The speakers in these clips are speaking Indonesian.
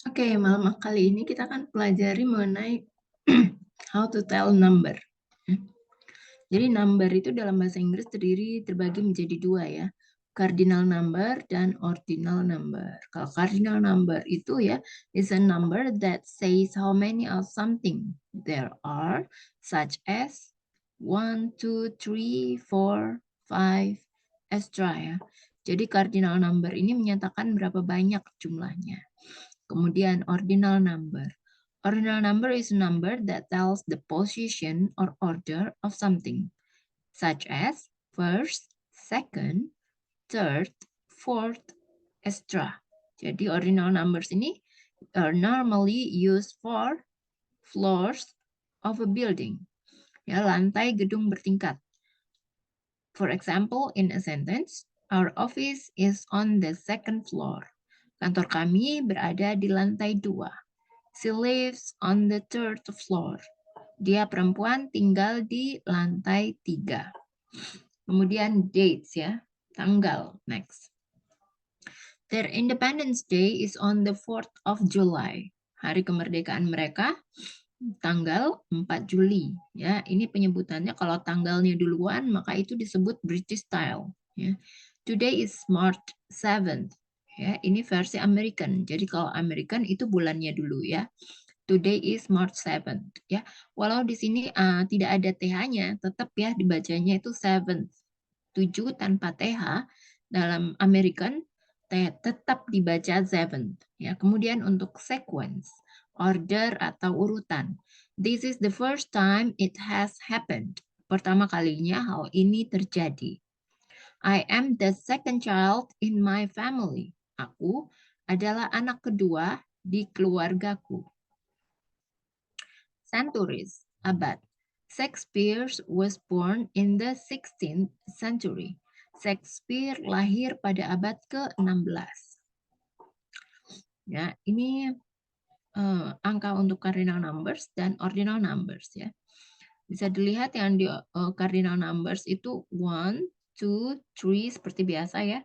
Oke, malam kali ini kita akan pelajari mengenai how to tell number. Jadi number itu dalam bahasa Inggris terbagi menjadi dua ya. Cardinal number dan ordinal number. Kalau cardinal number itu ya is a number that says how many of something there are, such as 1, 2, 3, 4, 5, extra ya. Jadi cardinal number ini menyatakan berapa banyak jumlahnya. Kemudian ordinal number. Ordinal number is a number that tells the position or order of something, such as first, second, third, fourth, etc. Jadi ordinal numbers ini are normally used for floors of a building. Ya, lantai gedung bertingkat. For example, in a sentence, our office is on the second floor. Kantor kami berada di lantai 2. She lives on the third floor. Dia perempuan tinggal di lantai 3. Kemudian dates ya, tanggal. Next. Their Independence Day is on the 4th of July. Hari kemerdekaan mereka tanggal 4 Juli. Ya, ini penyebutannya kalau tanggalnya duluan maka itu disebut British style. Ya. Today is March 7th. Ya, ini versi American. Jadi kalau American itu bulannya dulu ya. Today is March 7th. Ya, walau di sini tidak ada th-nya, tetap ya dibacanya itu 7th. 7 tanpa th dalam American tetap dibaca 7th. Ya, kemudian untuk sequence, order atau urutan. This is the first time it has happened. Pertama kalinya hal ini terjadi. I am the second child in my family. Aku adalah anak kedua di keluargaku. Centuries, abad. Shakespeare was born in the 16th century. Shakespeare lahir pada abad ke-16. Ya, ini angka untuk cardinal numbers dan ordinal numbers ya. Bisa dilihat yang di cardinal numbers itu 1, 2, 3 seperti biasa ya.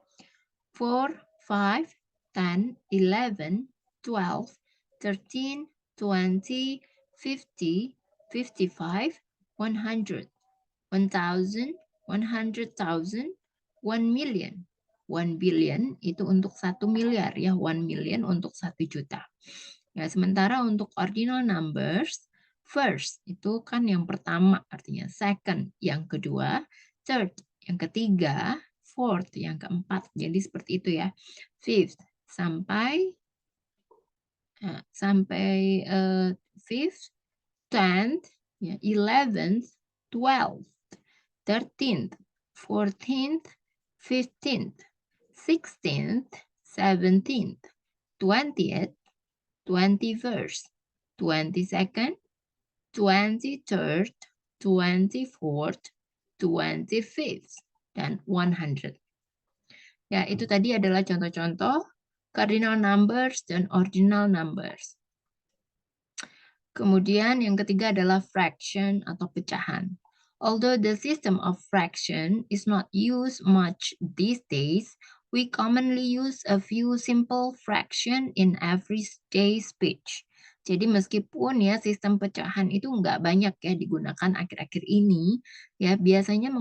4, 5, 10, 11, 12, 13, 20, 50, 55, 100, 1000, 100,000, 1 million. 1 billion itu untuk 1 miliar ya, 1 million untuk 1 juta. Ya, sementara untuk ordinal numbers, first itu kan yang pertama artinya, second yang kedua, third yang ketiga, fourth yang keempat. Jadi seperti itu ya. Fifth sampai fifth, 10th, ya, 11th, 12th, 13th, 14th, 15th, 16th, 17th, 20th, 21st, 22nd, 23rd, 24th, 25th, dan 100. Ya, itu tadi adalah contoh-contoh cardinal numbers dan ordinal numbers. Kemudian yang ketiga adalah fraction atau pecahan. Although the system of fraction is not used much these days, we commonly use a few simple fraction in everyday speech. Jadi meskipun ya sistem pecahan itu nggak banyak ya digunakan akhir-akhir ini, ya biasanya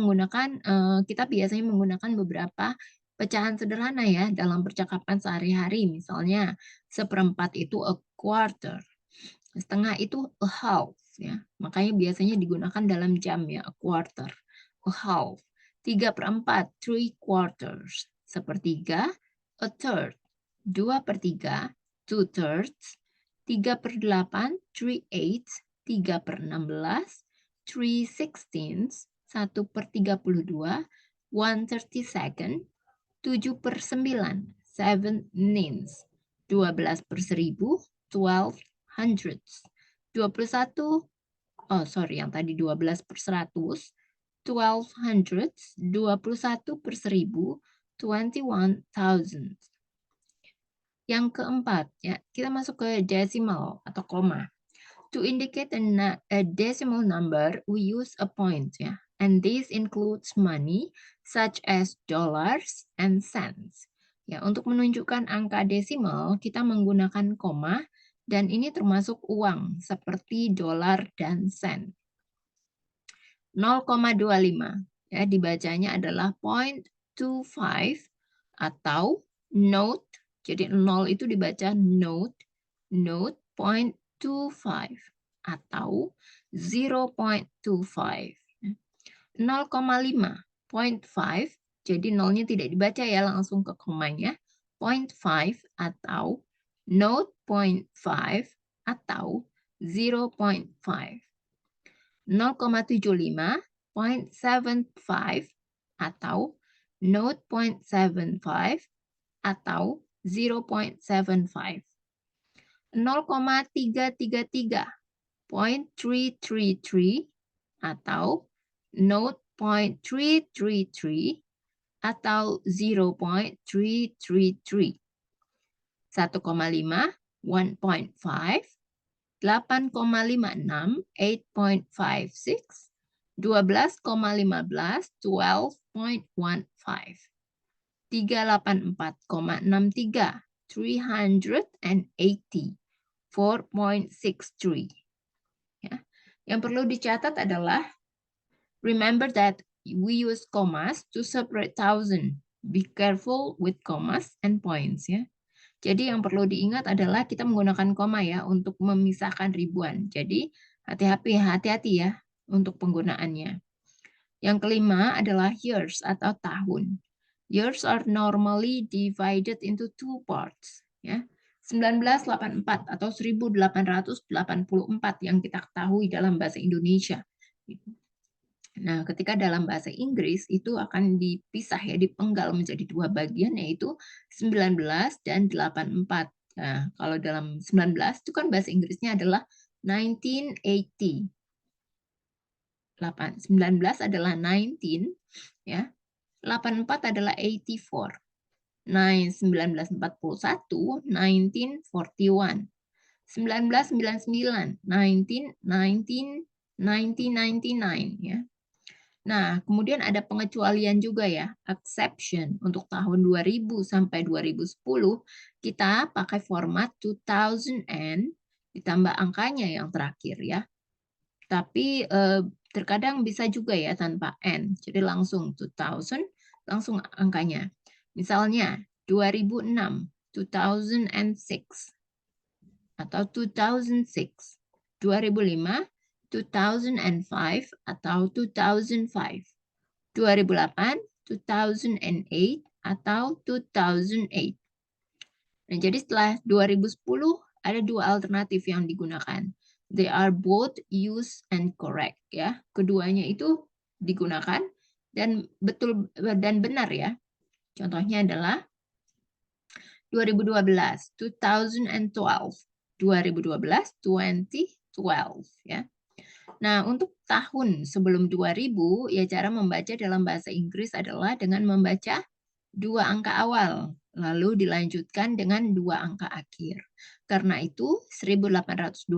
kita biasanya menggunakan beberapa pecahan sederhana ya dalam percakapan sehari-hari. Misalnya seperempat itu a quarter. Setengah itu a half ya. Makanya biasanya digunakan dalam jam ya, a quarter, a half. 3/4, 3/4. Sepertiga, a third. 2/3, 2/3. 3/8, 3/8. 3/16, 3/16. 1/32, 1/32. 7/9, 7 nines. 12/1000, 12 hundreds. 21, yang tadi 12/100, 12 hundreds, 21/1000, 21,000. Yang keempat, ya, kita masuk ke decimal atau koma. To indicate a decimal number, we use a point, ya. And this includes money, such as dollars and cents. Ya, untuk menunjukkan angka desimal, kita menggunakan koma, dan ini termasuk uang, seperti dolar dan sen. 0,25, ya, dibacanya adalah 0.25 atau note. Jadi 0 itu dibaca note, 0.25 atau 0.25. 0,5, 0.5. Jadi nolnya tidak dibaca ya, langsung ke komanya. 0.5 atau 0.5 atau 0.5. 0,75, 0.75 atau 0.75 atau 0.75. 0,333, 0.333 atau 0.333 atau 0.333. 1,5, 1.5, 8,56, 8.56, 12,15, 12.15, 384,63, 380, 4.63. Ya. Yang perlu dicatat adalah, remember that we use commas to separate thousand. Be careful with commas and points, ya. Jadi yang perlu diingat adalah kita menggunakan koma ya untuk memisahkan ribuan. Jadi hati-hati ya untuk penggunaannya. Yang kelima adalah years atau tahun. Years are normally divided into two parts. Ya. 1984 atau 1884 yang kita ketahui dalam bahasa Indonesia. Nah, ketika dalam bahasa Inggris itu akan dipisah ya, dipenggal menjadi dua bagian, yaitu 19 dan 84. Nah, kalau dalam 19 itu kan bahasa Inggrisnya adalah 1980. 19 adalah 19, ya. 84 adalah 84. 1941, 1941. 1999, 1999, ya. Nah, kemudian ada pengecualian juga ya, exception. Untuk tahun 2000 sampai 2010, kita pakai format 2000 ditambah angkanya yang terakhir ya. Tapi terkadang bisa juga ya tanpa n. Jadi langsung 2000, langsung angkanya. Misalnya 2006, 2006, atau 2006. 2005, 2005 atau 2005. 2008, 2008 atau 2008. Nah, jadi setelah 2010 ada dua alternatif yang digunakan. They are both used and correct ya. Keduanya itu digunakan dan betul dan benar ya. Contohnya adalah 2012, 2012. 2012, 2012 ya. Nah, untuk tahun sebelum 2000, ya cara membaca dalam bahasa Inggris adalah dengan membaca dua angka awal, lalu dilanjutkan dengan dua angka akhir. Karena itu, 1827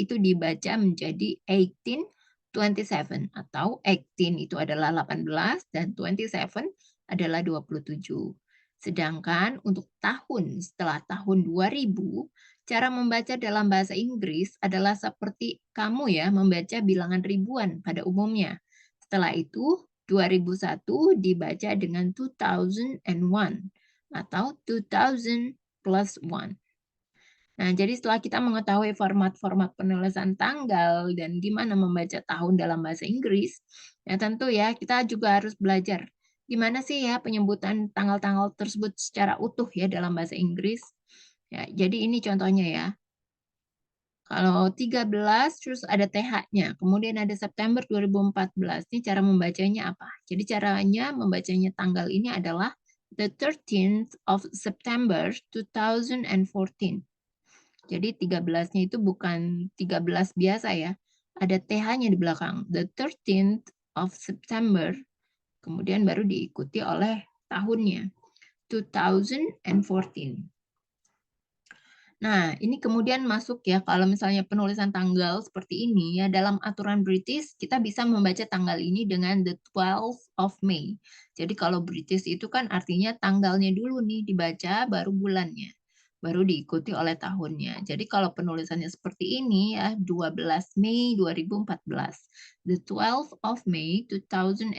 itu dibaca menjadi 1827, atau 18 itu adalah 18 dan 27 adalah 27. Sedangkan untuk tahun setelah tahun 2000, cara membaca dalam bahasa Inggris adalah seperti kamu ya, membaca bilangan ribuan pada umumnya. Setelah itu, 2001 dibaca dengan 2001 atau 2000 plus 1. Nah, jadi setelah kita mengetahui format-format penulisan tanggal dan gimana membaca tahun dalam bahasa Inggris, ya tentu ya kita juga harus belajar gimana sih ya penyebutan tanggal-tanggal tersebut secara utuh ya dalam bahasa Inggris. Ya, jadi ini contohnya ya. Kalau 13 terus ada TH-nya, kemudian ada September 2014. Ini cara membacanya apa? Jadi caranya membacanya tanggal ini adalah the 13th of September 2014. Jadi 13-nya itu bukan 13 biasa ya. Ada TH-nya di belakang. The 13th of September. Kemudian baru diikuti oleh tahunnya. 2014. Nah, ini kemudian masuk ya, kalau misalnya penulisan tanggal seperti ini ya, dalam aturan British kita bisa membaca tanggal ini dengan the 12th of May. Jadi kalau British itu kan artinya tanggalnya dulu nih dibaca, baru bulannya, baru diikuti oleh tahunnya. Jadi kalau penulisannya seperti ini ya, 12 Mei 2014, the 12th of May 2014.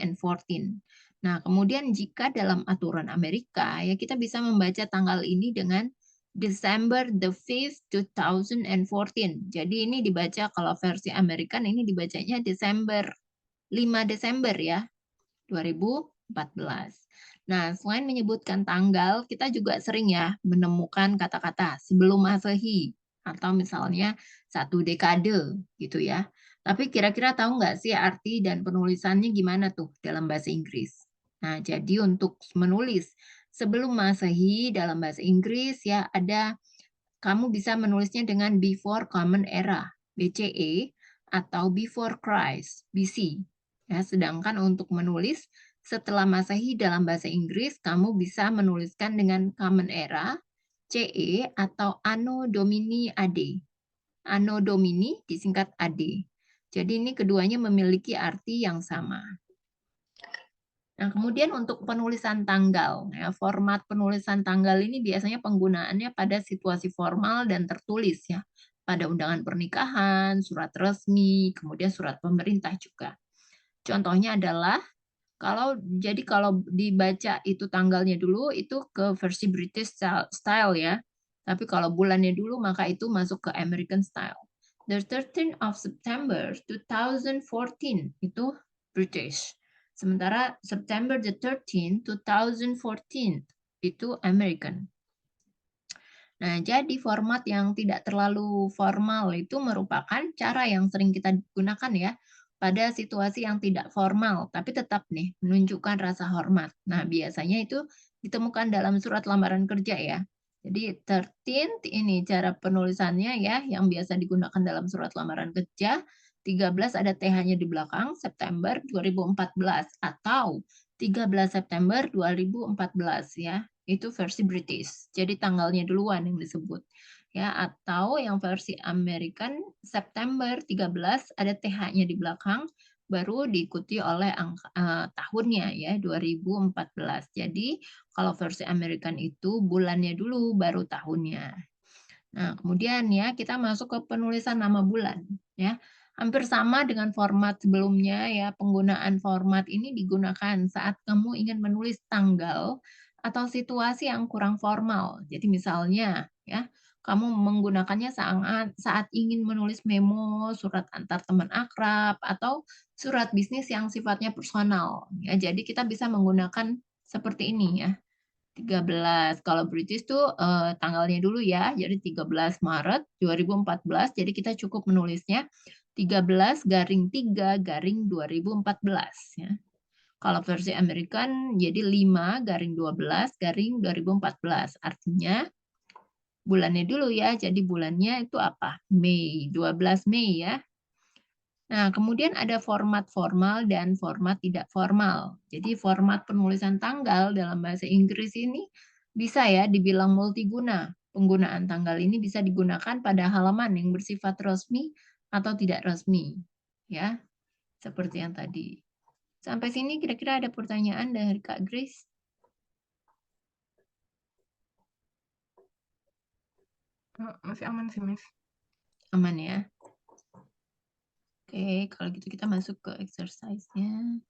Nah, kemudian jika dalam aturan Amerika ya, kita bisa membaca tanggal ini dengan December the 5th 2014. Jadi ini dibaca kalau versi American ini dibacanya Desember 5 Desember ya 2014. Nah, selain menyebutkan tanggal, kita juga sering ya menemukan kata-kata sebelum Masehi atau misalnya satu dekade gitu ya. Tapi kira-kira tahu nggak sih arti dan penulisannya gimana tuh dalam bahasa Inggris? Nah, jadi untuk menulis sebelum Masehi dalam bahasa Inggris ya ada kamu bisa menulisnya dengan before common era, BCE, atau before Christ, BC. Ya, sedangkan untuk menulis setelah Masehi dalam bahasa Inggris, kamu bisa menuliskan dengan common era, CE, atau Anno Domini AD. Anno Domini disingkat AD. Jadi ini keduanya memiliki arti yang sama. Nah, kemudian untuk penulisan tanggal, ya, format penulisan tanggal ini biasanya penggunaannya pada situasi formal dan tertulis ya, pada undangan pernikahan, surat resmi, kemudian surat pemerintah juga. Contohnya adalah kalau dibaca itu tanggalnya dulu itu ke versi British style ya. Tapi kalau bulannya dulu maka itu masuk ke American style. The 13th of September 2014 itu British. Sementara September the 13th 2014 itu American. Nah, jadi format yang tidak terlalu formal itu merupakan cara yang sering kita gunakan ya pada situasi yang tidak formal, tapi tetap nih menunjukkan rasa hormat. Nah, biasanya itu ditemukan dalam surat lamaran kerja ya. Jadi 13th ini cara penulisannya ya yang biasa digunakan dalam surat lamaran kerja. 13 ada TH-nya di belakang, September 2014 atau 13 September 2014 ya. Itu versi British. Jadi tanggalnya duluan yang disebut. Ya, atau yang versi American September 13 ada TH-nya di belakang baru diikuti oleh tahunnya ya 2014. Jadi kalau versi American itu bulannya dulu baru tahunnya. Nah, kemudian ya kita masuk ke penulisan nama bulan ya. Hampir sama dengan format sebelumnya ya. Penggunaan format ini digunakan saat kamu ingin menulis tanggal atau situasi yang kurang formal. Jadi misalnya ya, kamu menggunakannya saat ingin menulis memo, surat antar teman akrab atau surat bisnis yang sifatnya personal. Ya, jadi kita bisa menggunakan seperti ini ya. 13. Kalau British tuh tanggalnya dulu ya. Jadi 13 Maret 2014. Jadi kita cukup menulisnya 13 garing 3 garing 2014 ya. Kalau versi American jadi 5 garing 12 garing 2014. Artinya bulannya dulu ya. Jadi bulannya itu apa? Mei, 12 Mei ya. Nah, kemudian ada format formal dan format tidak formal. Jadi format penulisan tanggal dalam bahasa Inggris ini bisa ya dibilang multiguna. Penggunaan tanggal ini bisa digunakan pada halaman yang bersifat resmi atau tidak resmi. Ya, seperti yang tadi. Sampai sini kira-kira ada pertanyaan dari Kak Grace? Masih aman sih, Miss. Aman ya. Oke, kalau gitu kita masuk ke exercise-nya.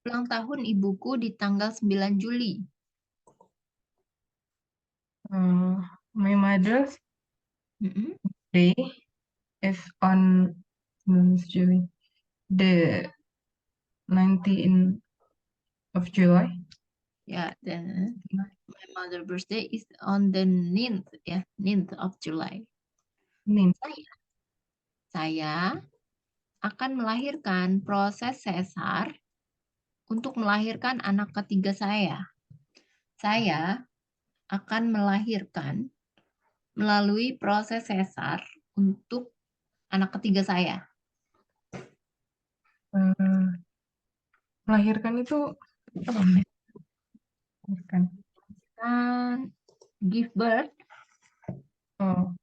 Ulang tahun ibuku di tanggal 9 Juli. My mother's Mm-mm. day is on July, the 19th of July. Ya, dan my mother birthday is on the 9th ya, 9th of July. Nin. Saya akan melahirkan proses sesar untuk melahirkan anak ketiga saya. Saya akan melahirkan melalui proses sesar untuk anak ketiga saya. Melahirkan itu apa? Melahirkan. Dan give birth. Oh.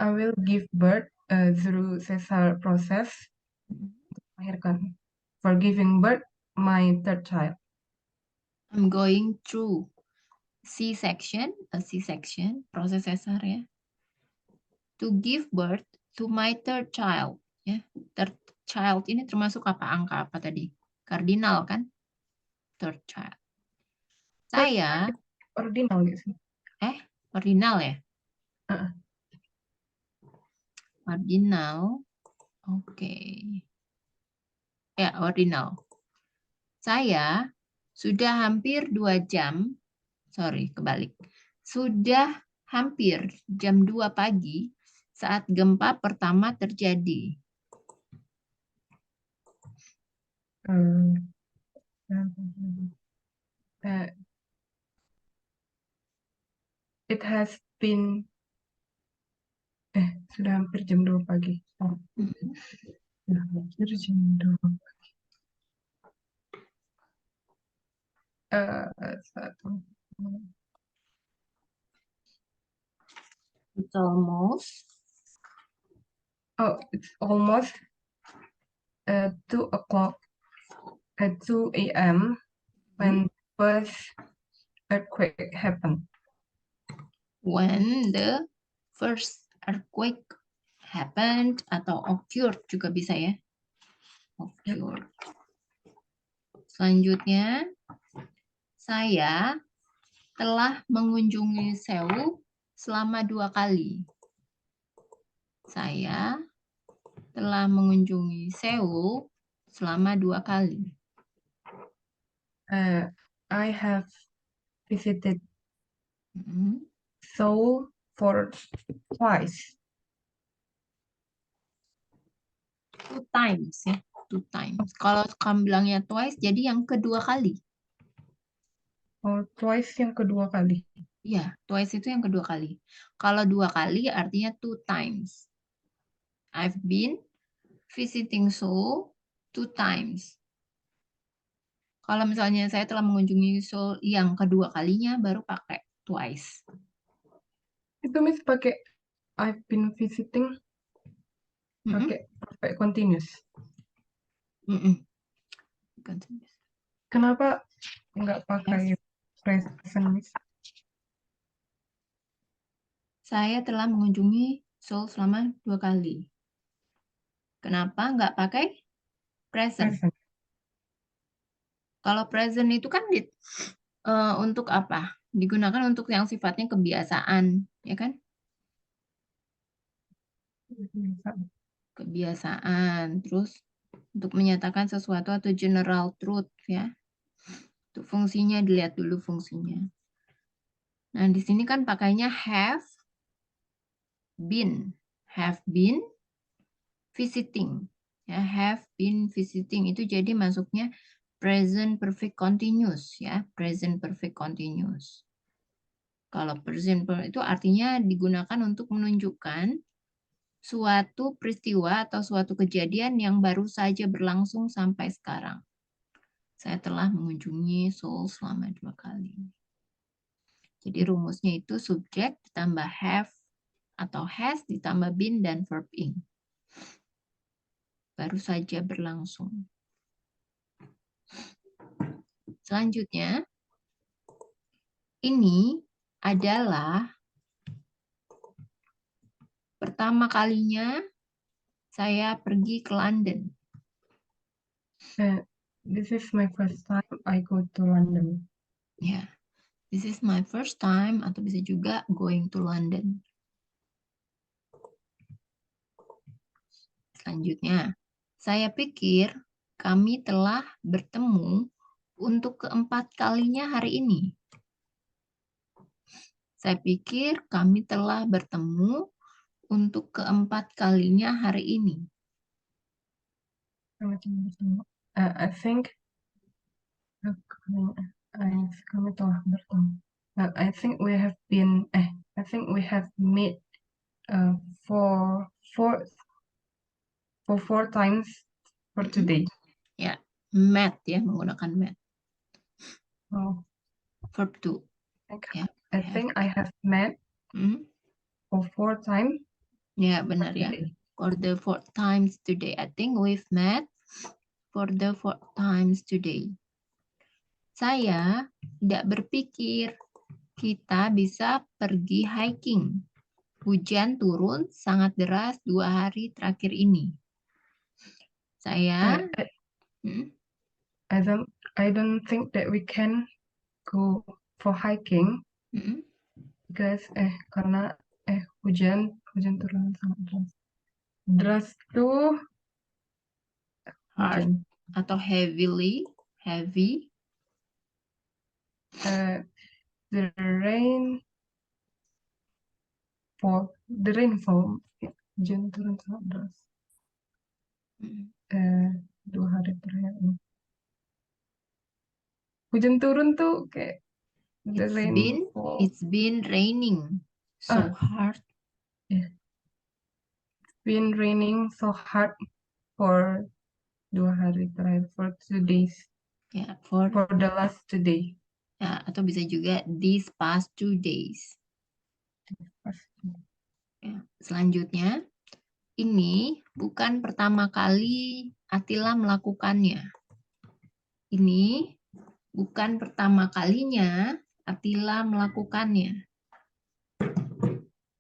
I will give birth through cesar process. Melahirkan. For giving birth my third child. I'm going through C-section, proses sesar ya. To give birth to my third child. Ya, third child ini termasuk apa? Angka apa tadi? Kardinal kan? Third child. Saya Ordinal gitu. ordinal ya? Ordinal. Oke. Ya, ordinal. Saya sudah hampir 2 jam, kebalik. Sudah hampir jam 2 pagi saat gempa pertama terjadi. It has been sudah hampir jam 2 pagi. Sudah hampir jam 2 pagi. Satu. It's almost. Oh, it's almost 2 o'clock at 2 a.m. when first earthquake happened. When the first earthquake happened atau occurred juga bisa ya. Occurred. Selanjutnya, saya telah mengunjungi Seoul selama 2 kali. Saya telah mengunjungi Seoul selama 2 kali. I have visited Seoul for twice. 2 times ya. 2 times. Kalau kamu bilangnya twice, jadi yang kedua kali. Oh, twice yang kedua kali. Iya, twice itu yang kedua kali. Kalau 2 kali artinya 2 times. I've been visiting Seoul 2 times. Kalau misalnya saya telah mengunjungi Seoul yang kedua kalinya, baru pakai twice. Itu Miss pakai I've been visiting, pakai perfect continuous. Continuous. Kenapa nggak pakai present, Miss? Saya telah mengunjungi Seoul selama 2 kali. Kenapa nggak pakai present? Kalau present itu kan untuk apa? Digunakan untuk yang sifatnya kebiasaan, ya kan? Kebiasaan. Terus untuk menyatakan sesuatu atau general truth, ya. Untuk fungsinya dilihat dulu fungsinya. Nah, di sini kan pakainya have been visiting. Ya, have been visiting itu jadi masuknya present perfect continuous ya, present perfect continuous. Kalau present perfect itu artinya digunakan untuk menunjukkan suatu peristiwa atau suatu kejadian yang baru saja berlangsung sampai sekarang. Saya telah mengunjungi Seoul selama 2 kali. Jadi rumusnya itu subjek ditambah have atau has ditambah been dan verb ing. Baru saja berlangsung. Selanjutnya, ini adalah pertama kalinya saya pergi ke London. This is my first time I go to London. Ya, this is my first time atau bisa juga going to London. Selanjutnya, saya pikir kami telah bertemu untuk keempat kalinya hari ini. Saya pikir kami telah bertemu untuk keempat kalinya hari ini. I think kami telah bertemu. I think we have been I think we have met for four times for today. Ya, met ya, menggunakan met. Oh, Verb to. Ya, I think I have met for 4 times. Ya, benar ya. today. For the 4 times today. I think we've met for the 4 times today. Saya tidak berpikir kita bisa pergi hiking. Hujan turun sangat deras 2 hari terakhir ini. Saya I don't think that we can go for hiking because karena hujan turun sangat deras. Deras tuh hard hujan. Atau heavy. The rainfall hujan turun sangat deras. 2 hari terakhir ini. Hujan turun tuh kayak It's been raining so hard. Yeah. It's been raining so hard for 2 hari terakhir, for 2 days. Ya, for the last 2 days. Ya, atau bisa juga these past 2 days. Ya, selanjutnya, ini bukan pertama kali Attila melakukannya. Ini bukan pertama kalinya Attila melakukannya.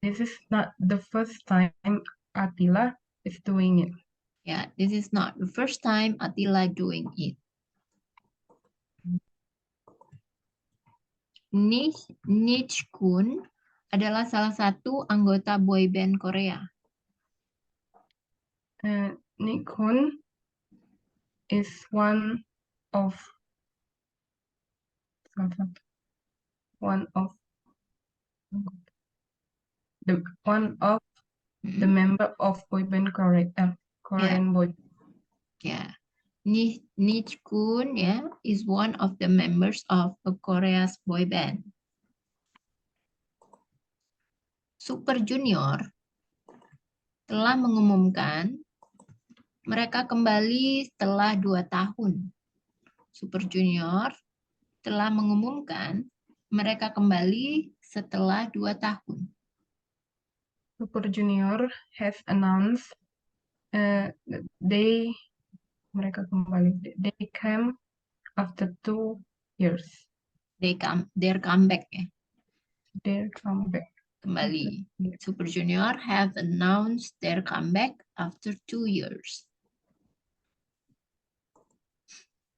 This is not the first time Attila is doing it. Ya, this is not the first time Attila doing it. Nichkhun adalah salah satu anggota boyband Korea. Nichkhun is one of the member of boyband Korean boy. Ya. Nichkhun ya is one of the members of a Korea's boy band. Super Junior telah mengumumkan mereka kembali setelah 2 tahun. Super Junior telah mengumumkan mereka kembali setelah 2 tahun. Super Junior has announced mereka kembali. They came after 2 years. Their comeback ya. Their comeback. Kembali. Super Junior have announced their comeback after 2 years.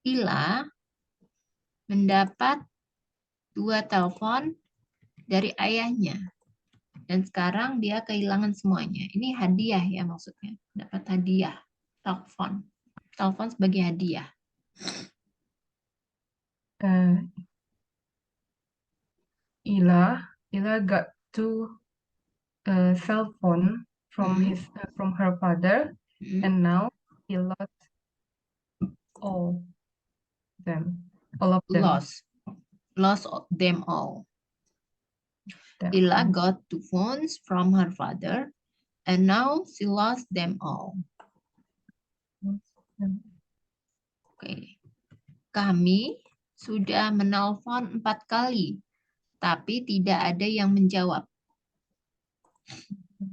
Ila mendapat 2 telepon dari ayahnya. Dan sekarang dia kehilangan semuanya. Ini hadiah ya maksudnya. Dapat hadiah. Telepon. Telepon sebagai hadiah. Ila got 2 cell phone from her father, and now he lost all of them. Lost them all. Ila got 2 phones from her father, and now she lost them all. Oke. Kami sudah menelpon 4 kali, tapi tidak ada yang menjawab.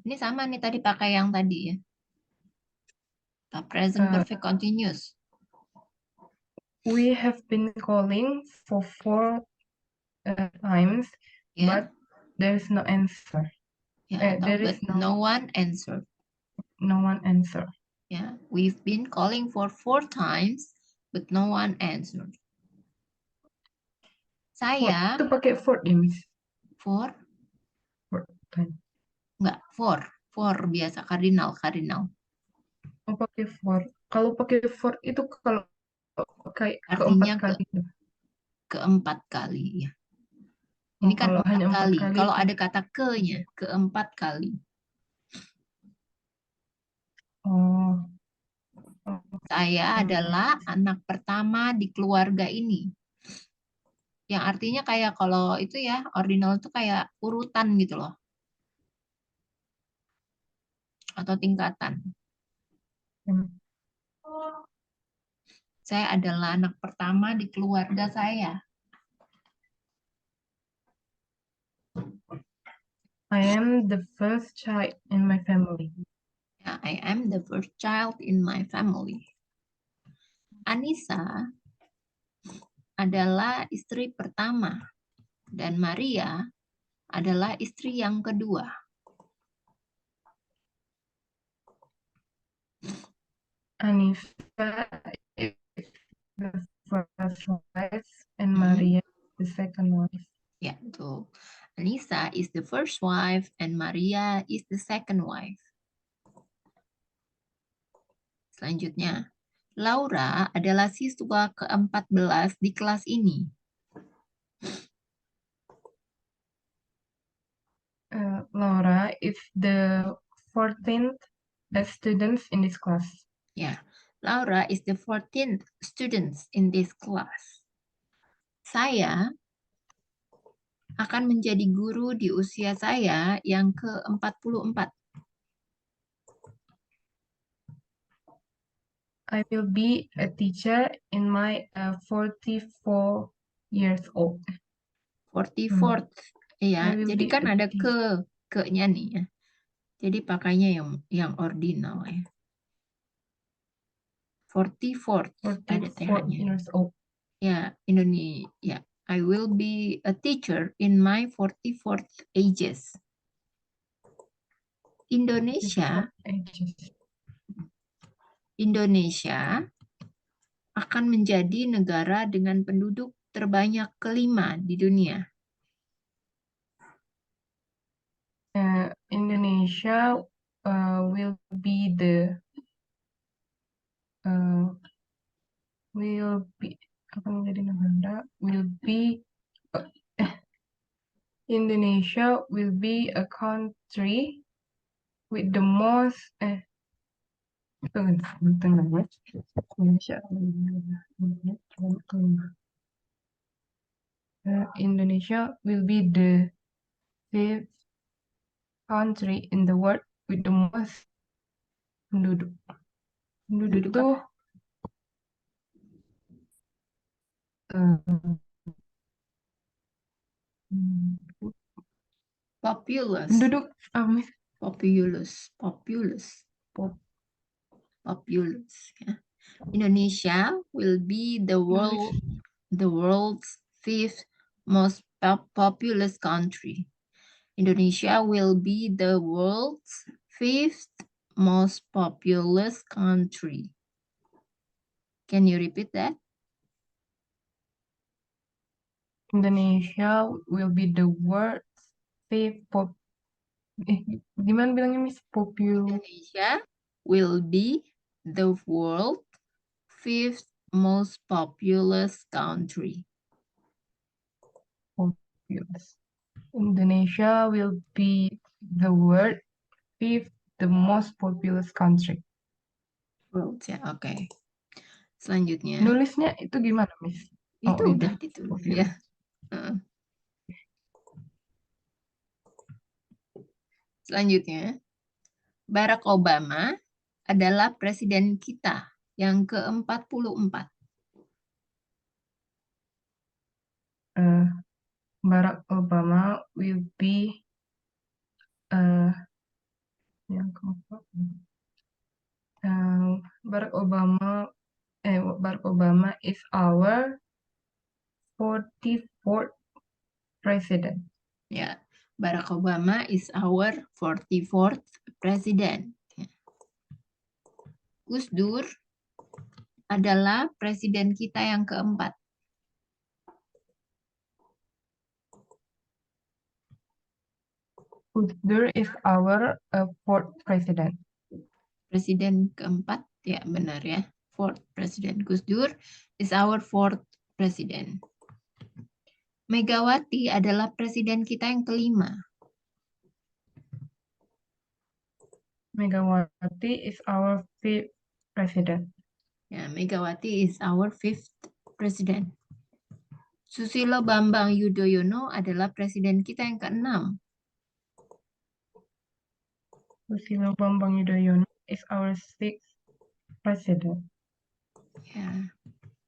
Ini sama nih tadi pakai yang tadi ya. Present perfect continuous. We have been calling for 4 times, but there is no answer. No one answered. No one answered. Yeah, we've been calling for 4 times, but no one answered. Saya itu pakai for ya, Miss? For? time. Enggak, for biasa kardinal. Oh, pakai for. Kalau pakai for itu kalau kayak artinya keempat kali. Ya. Ini kan kalau hanya 4 kali. kali. Kalau ada kata ke-nya, keempat kali. Oh, Saya adalah anak pertama di keluarga ini. Yang artinya kayak kalau itu ya, ordinal itu kayak urutan gitu loh. Atau tingkatan. Saya adalah anak pertama di keluarga saya. I am the first child in my family. Ya, I am the first child in my family. Anissa adalah istri pertama dan Maria adalah istri yang kedua. Anissa is the first wife and Maria the second wife. Ya, betul. Anissa is the first wife and Maria is the second wife. Selanjutnya, Laura adalah siswa ke-14 di kelas ini. Laura is the 14th student in this class. Ya, Laura is the 14th student in this class. Saya akan menjadi guru di usia saya yang ke-44. I will be a teacher in my 44 years old. 44th. Ya, I will jadi be kan a ada teacher. ke-nya nih ya. Jadi pakainya yang ordinal ya. 44th ada 44 th-nya. years old. Ya, Indonesia. Ya, I will be a teacher in my 44th ages. Indonesia akan menjadi negara dengan penduduk terbanyak kelima di dunia. Indonesia will be the akan menjadi negara Indonesia will be a country with the most Indonesia will be the fifth country in the world with the most penduduk. Penduduk Penduduk tuh populous. Penduduk Populous. Ya. Indonesia will be the world's fifth most populous country. Indonesia will be the world's fifth most populous country. Can you repeat that? Indonesia will be the world's fifth gimana bilangnya Miss? Indonesia will be the world's fifth most populous country. Indonesia will be the world fifth the most populous country. World ya, oke. Selanjutnya. Nulisnya itu gimana, Miss? Itu udah ditulis ya. Selanjutnya, Barack Obama adalah presiden kita yang ke-44. Barack Obama will be yang keempat. Barack Obama is our 44th president. Ya, Barack Obama is our 44th president. Gus Dur adalah presiden kita yang keempat. Gus Dur is our fourth president. Presiden keempat, ya benar ya. Fourth president. Gus Dur is our fourth president. Megawati adalah presiden kita yang kelima. Megawati is our fifth president. Ya, Megawati is our fifth president. Susilo Bambang Yudhoyono adalah presiden kita yang ke-6. Susilo Bambang Yudhoyono is our sixth president. Ya.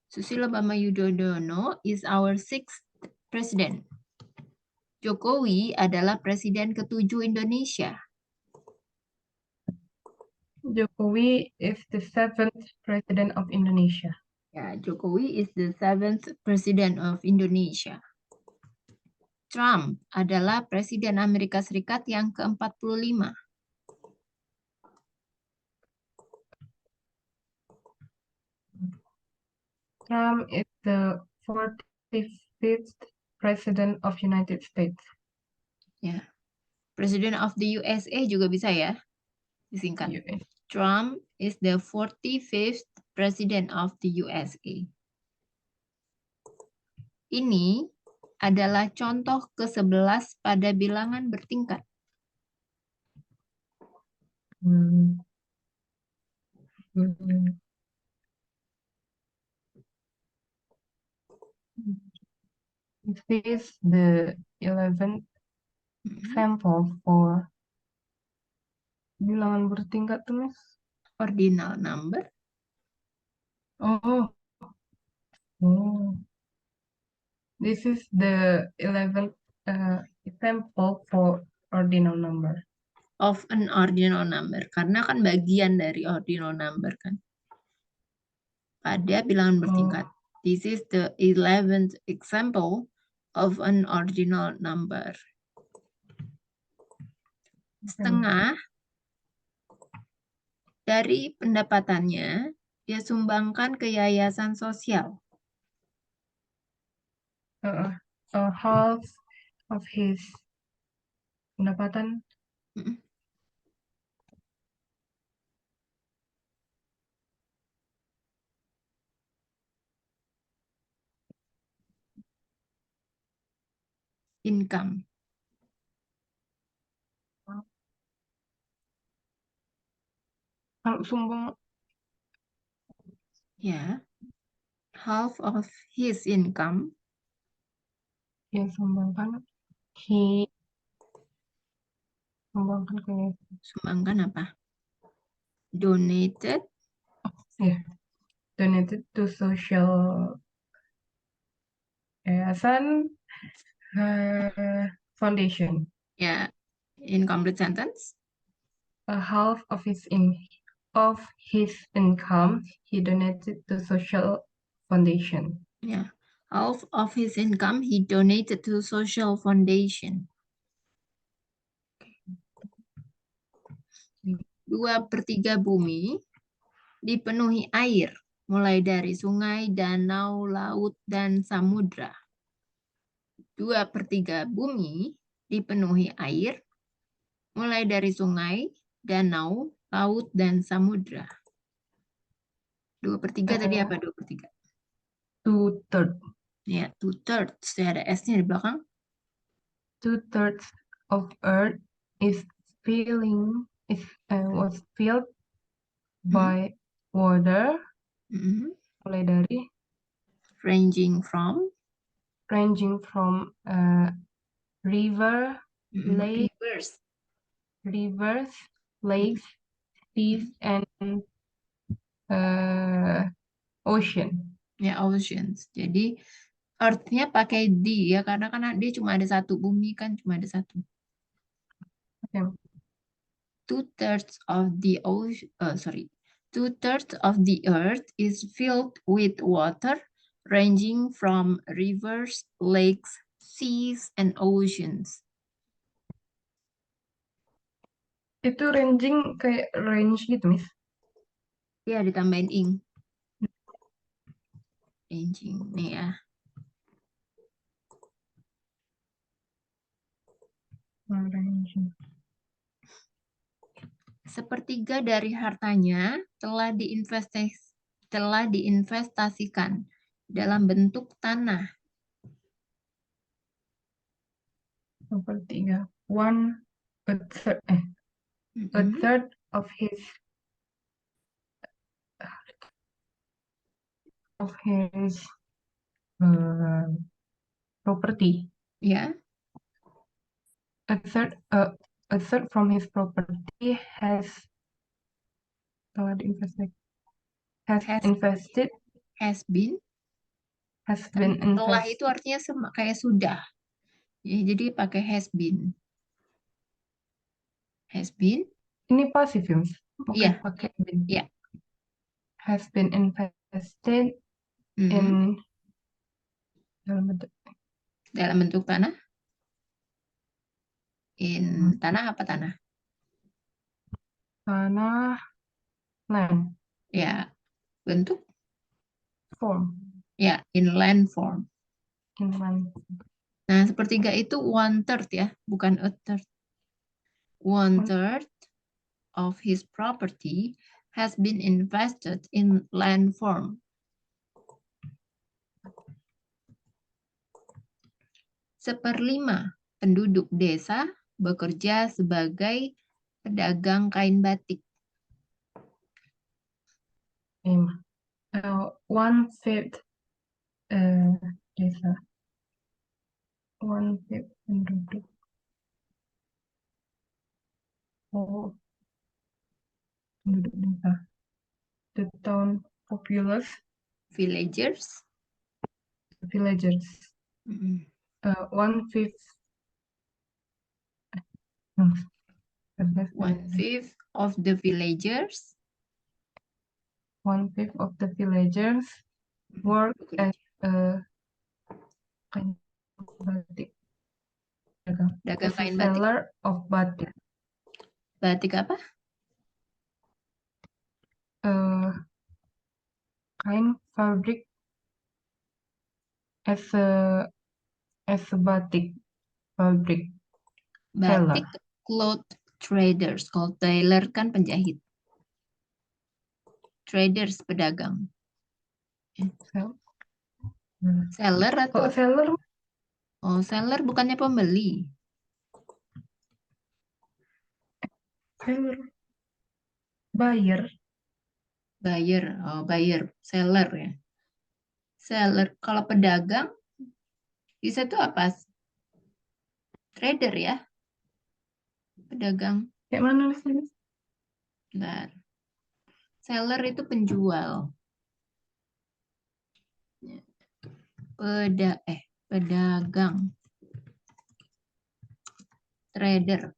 Susilo Bambang Yudhoyono is our sixth president. Jokowi adalah presiden ke-7 Indonesia. Jokowi is the seventh president of Indonesia. Ya, Jokowi is the seventh president of Indonesia. Trump adalah presiden Amerika Serikat yang ke-45. Trump is the 45th president of United States. Ya. President of the USA juga bisa ya, disingkat. US. Trump is the 45th president of the USA. Ini adalah contoh ke-11 pada bilangan bertingkat. This is the 11th example for bilangan bertingkat tuh, Miss. Ordinal number. Oh. This is the 11th example for ordinal number. Of an ordinal number. Karena kan bagian dari ordinal number kan. Pada bilangan bertingkat. This is the 11th example of an ordinal number. Setengah dari pendapatannya dia sumbangkan ke yayasan sosial. Half of his pendapatan. Income. Kalau sumbang. Ya. Half of his income. Ya, sumbangkan. Sumbangkan ke. Sumbangkan apa? Donated. Yeah. Donated to social yayasan foundation. Ya. Incomplete sentence. Half of his income he donated to social foundation. Ya. Half of his income he donated to social foundation. 2/3 bumi dipenuhi air, mulai dari sungai, danau, laut, dan samudra. 2/3 bumi dipenuhi air, mulai dari sungai, danau, laut, dan samudra. 2/3 tadi apa 2/3? 2/3. Ya, 2/3. Ada S-nya di belakang. 2/3 of Earth was filled by water. Mulai dari ranging from river, rivers, lakes, seas, and ocean. Ya, oceans. Jadi Earth-nya pakai D ya, karena kan dia cuma ada satu, bumi kan cuma ada satu. Okay. 2/3 of the Earth is filled with water, ranging from rivers, lakes, seas, and oceans. Itu ranging kayak range gitu, Miss? Ya, ditambahin ing. Ranging, nih ya. Ranging. Sepertiga dari hartanya telah diinvestasikan dalam bentuk tanah. Sepertiga. A third of his property. Ya, A third from his property has invested has been. has Kan been telah itu invested. artinya kayak sudah. Ya, jadi pakai has been. Has been. Ini pasif ya, Miss? Bukan Iya, pakai been. iya. Has been invested Mhm. in dalam bentuk Dalam bentuk tanah. Tanah apa tanah? tanah land Ya, bentuk. form Ya, in land form. in land. Nah, sepertiga itu 1/3 ya, bukan a third. 1/3 of his property has been invested in land form. Seperlima penduduk desa bekerja sebagai pedagang kain batik. 1/5 desa. 1/5 penduduk. Oh, penduduk desa. The town populace. Villagers. 1/5. 1/5 of the villagers. 1/5 of the villagers work as a kain batik. Dagang As a kain batik. seller of batik. Batik apa? Kain fabric as a batik fabric seller. Batik cloth traders. Kalau tailor kan penjahit. Traders pedagang. Seller atau? Kok seller? Oh, seller bukannya pembeli. Seller. Buyer. Buyer. Oh, buyer. Seller ya. Seller. Kalau pedagang bisa tuh apa? Trader ya. Pedagang. Kayak mana nulisnya? Bentar. Seller itu penjual. Pedagang. Trader.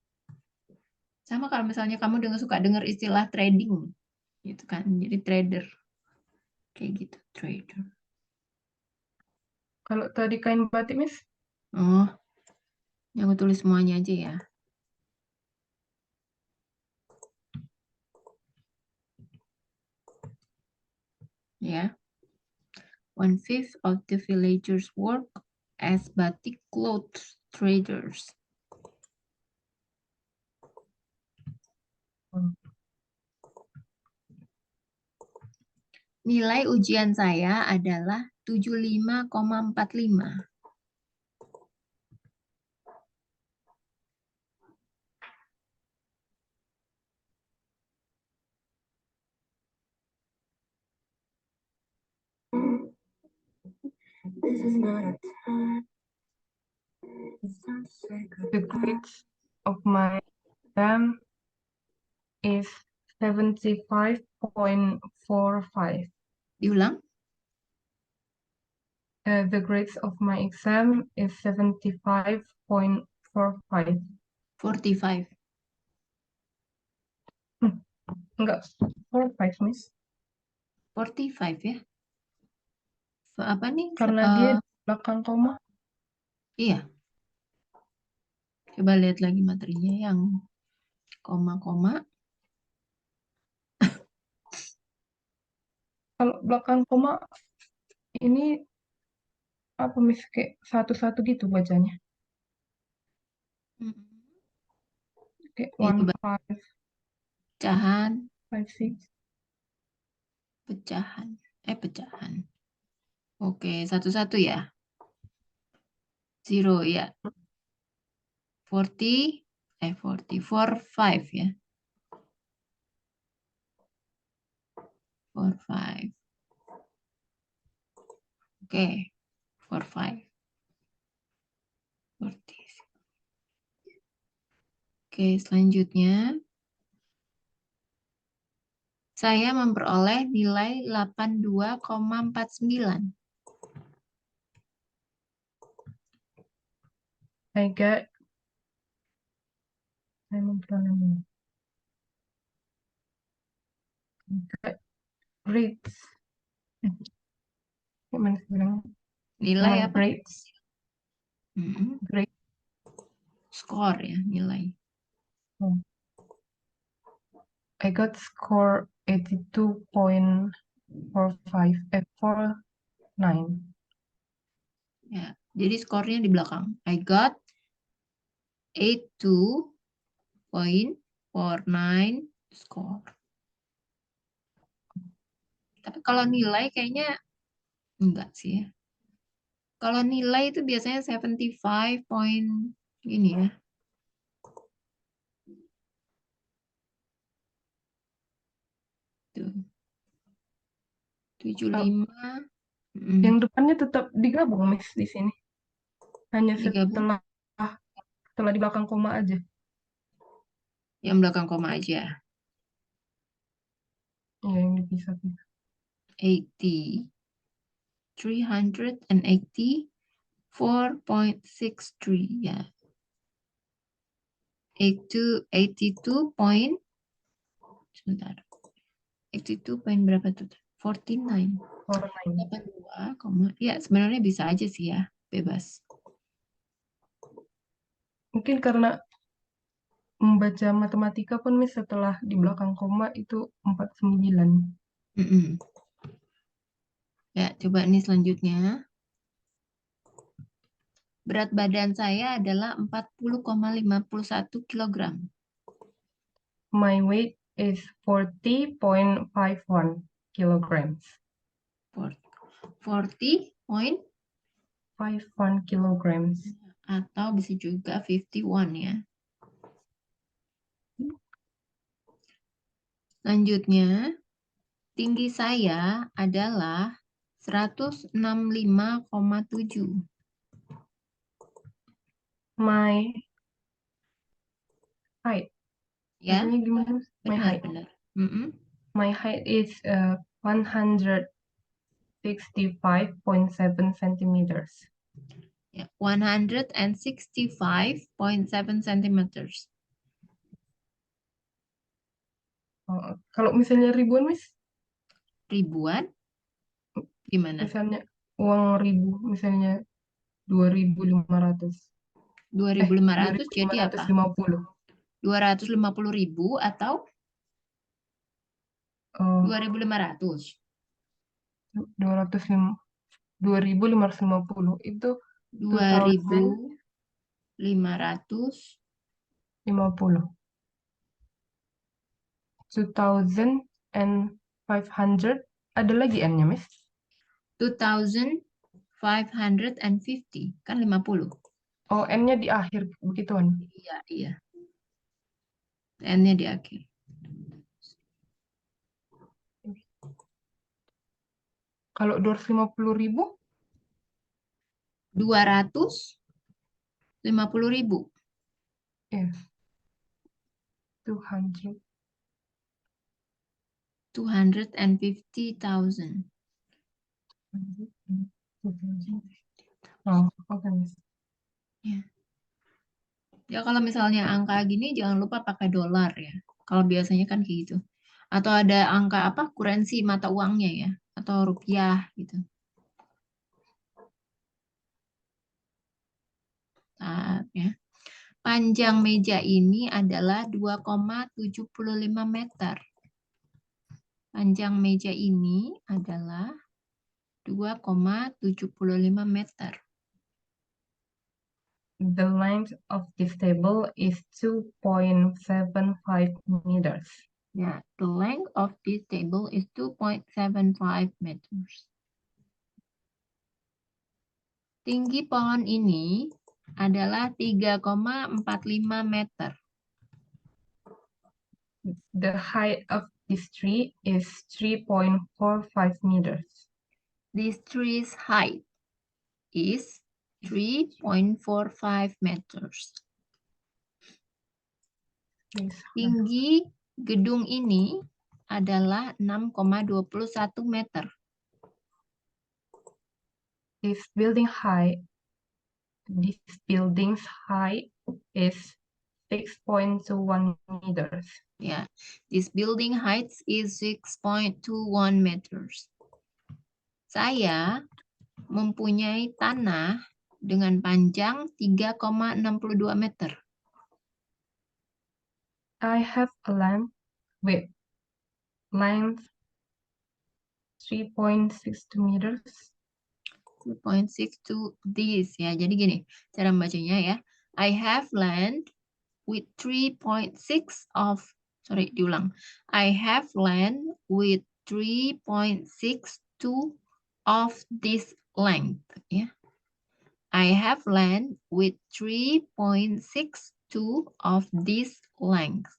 Sama kalau misalnya kamu suka dengar istilah trading. Gitu kan. Jadi trader. Kayak gitu. Trader. Kalau tadi kain batik, Miss? Oh. Yang aku tulis semuanya aja ya. Ya. 1/5 of the villagers work as batik cloth traders. Nilai ujian saya adalah 75,45. The grades of my exam is 75.45. Diulang. The grades of my exam is 75.45. 45. Enggak, 45, Miss. 45 ya. Apa nih? Karena dia di belakang koma. Iya. Coba lihat lagi materinya yang koma-koma. Kalau belakang koma ini apa, Miss? Kayak satu-satu gitu bacanya. Kayak Itu 1, 5, pecahan. 5, 6. Pecahan. Oke, satu-satu ya. 0 ya. 44, 5 ya. 45. Oke, 45. 40. Oke, selanjutnya saya memperoleh nilai 82,49. I got grades. Gimana sih bilangnya? Nilai My apa? grades. Grade. Skor ya, nilai. I got score 82.49. Ya, jadi skornya di belakang. I got 82.49 score. Tapi kalau nilai kayaknya enggak sih ya. Kalau nilai itu biasanya 75 point ini ya. Tuh. 75. Yang depannya tetap digabung, Miss, di sini. Hanya Digabung. setelah di belakang koma aja. Yang belakang koma aja. Ya, yang dipisah-pisah. 80. 384.63 ya. 82 point. Sebentar. 82 point berapa tuh? 49. 82, ya sebenarnya bisa aja sih ya, bebas. Mungkin karena membaca matematika pun, Miss, setelah di belakang koma itu 49. Ya, coba ini selanjutnya. Berat badan saya adalah 40,51 kg. My weight is 40.51 kilograms. 40.51 kilograms. atau bisa juga 51 ya. Selanjutnya, tinggi saya adalah 165,7. My height. Ya, Bacanya gimana, Miss? My height. benar. My height is 165.7 centimeters. Ya, 165.7 centimeters. Kalau misalnya ribuan, Miss? Ribuan? Gimana? Misalnya uang ribu, misalnya 2.500. 2.500 jadi apa? 2.550. 250.000 atau 2.500? 2.550 itu 2.500. 50. 2,500. Ada lagi N-nya, Miss? 2.550 kan 50. Oh, N-nya di akhir begituan. Iya, iya. N-nya di akhir. Kalau 250.000? 250.000. Yes. 200. 250,000. Oh, oke, Miss. Ya. Ya kalau misalnya angka gini jangan lupa pakai dolar ya. Kalau biasanya kan kayak gitu. Atau ada angka apa? Kurensi mata uangnya ya. Atau rupiah gitu. Ya. Panjang meja ini adalah 2,75 meter. Panjang meja ini adalah 2,75 meter. The length of this table is 2.75 meters. Yeah, the length of this table is 2.75 meters. Tinggi pohon ini adalah 3,45 meter. The height of This tree is 3.45 meters. This tree's height is 3.45 meters. Tinggi gedung ini adalah 6,21 meter. This building's height is 6.21 meters. Yeah, this building height is 6.21 meters. Saya mempunyai tanah dengan panjang 3,62 meter. I have a land with length 3.62 meters. 3.62 this ya. Jadi gini, cara membacanya ya. I have land with 3.6 diulang. I have land with 3.62 of this length ya. I have land with 3.62 of this length.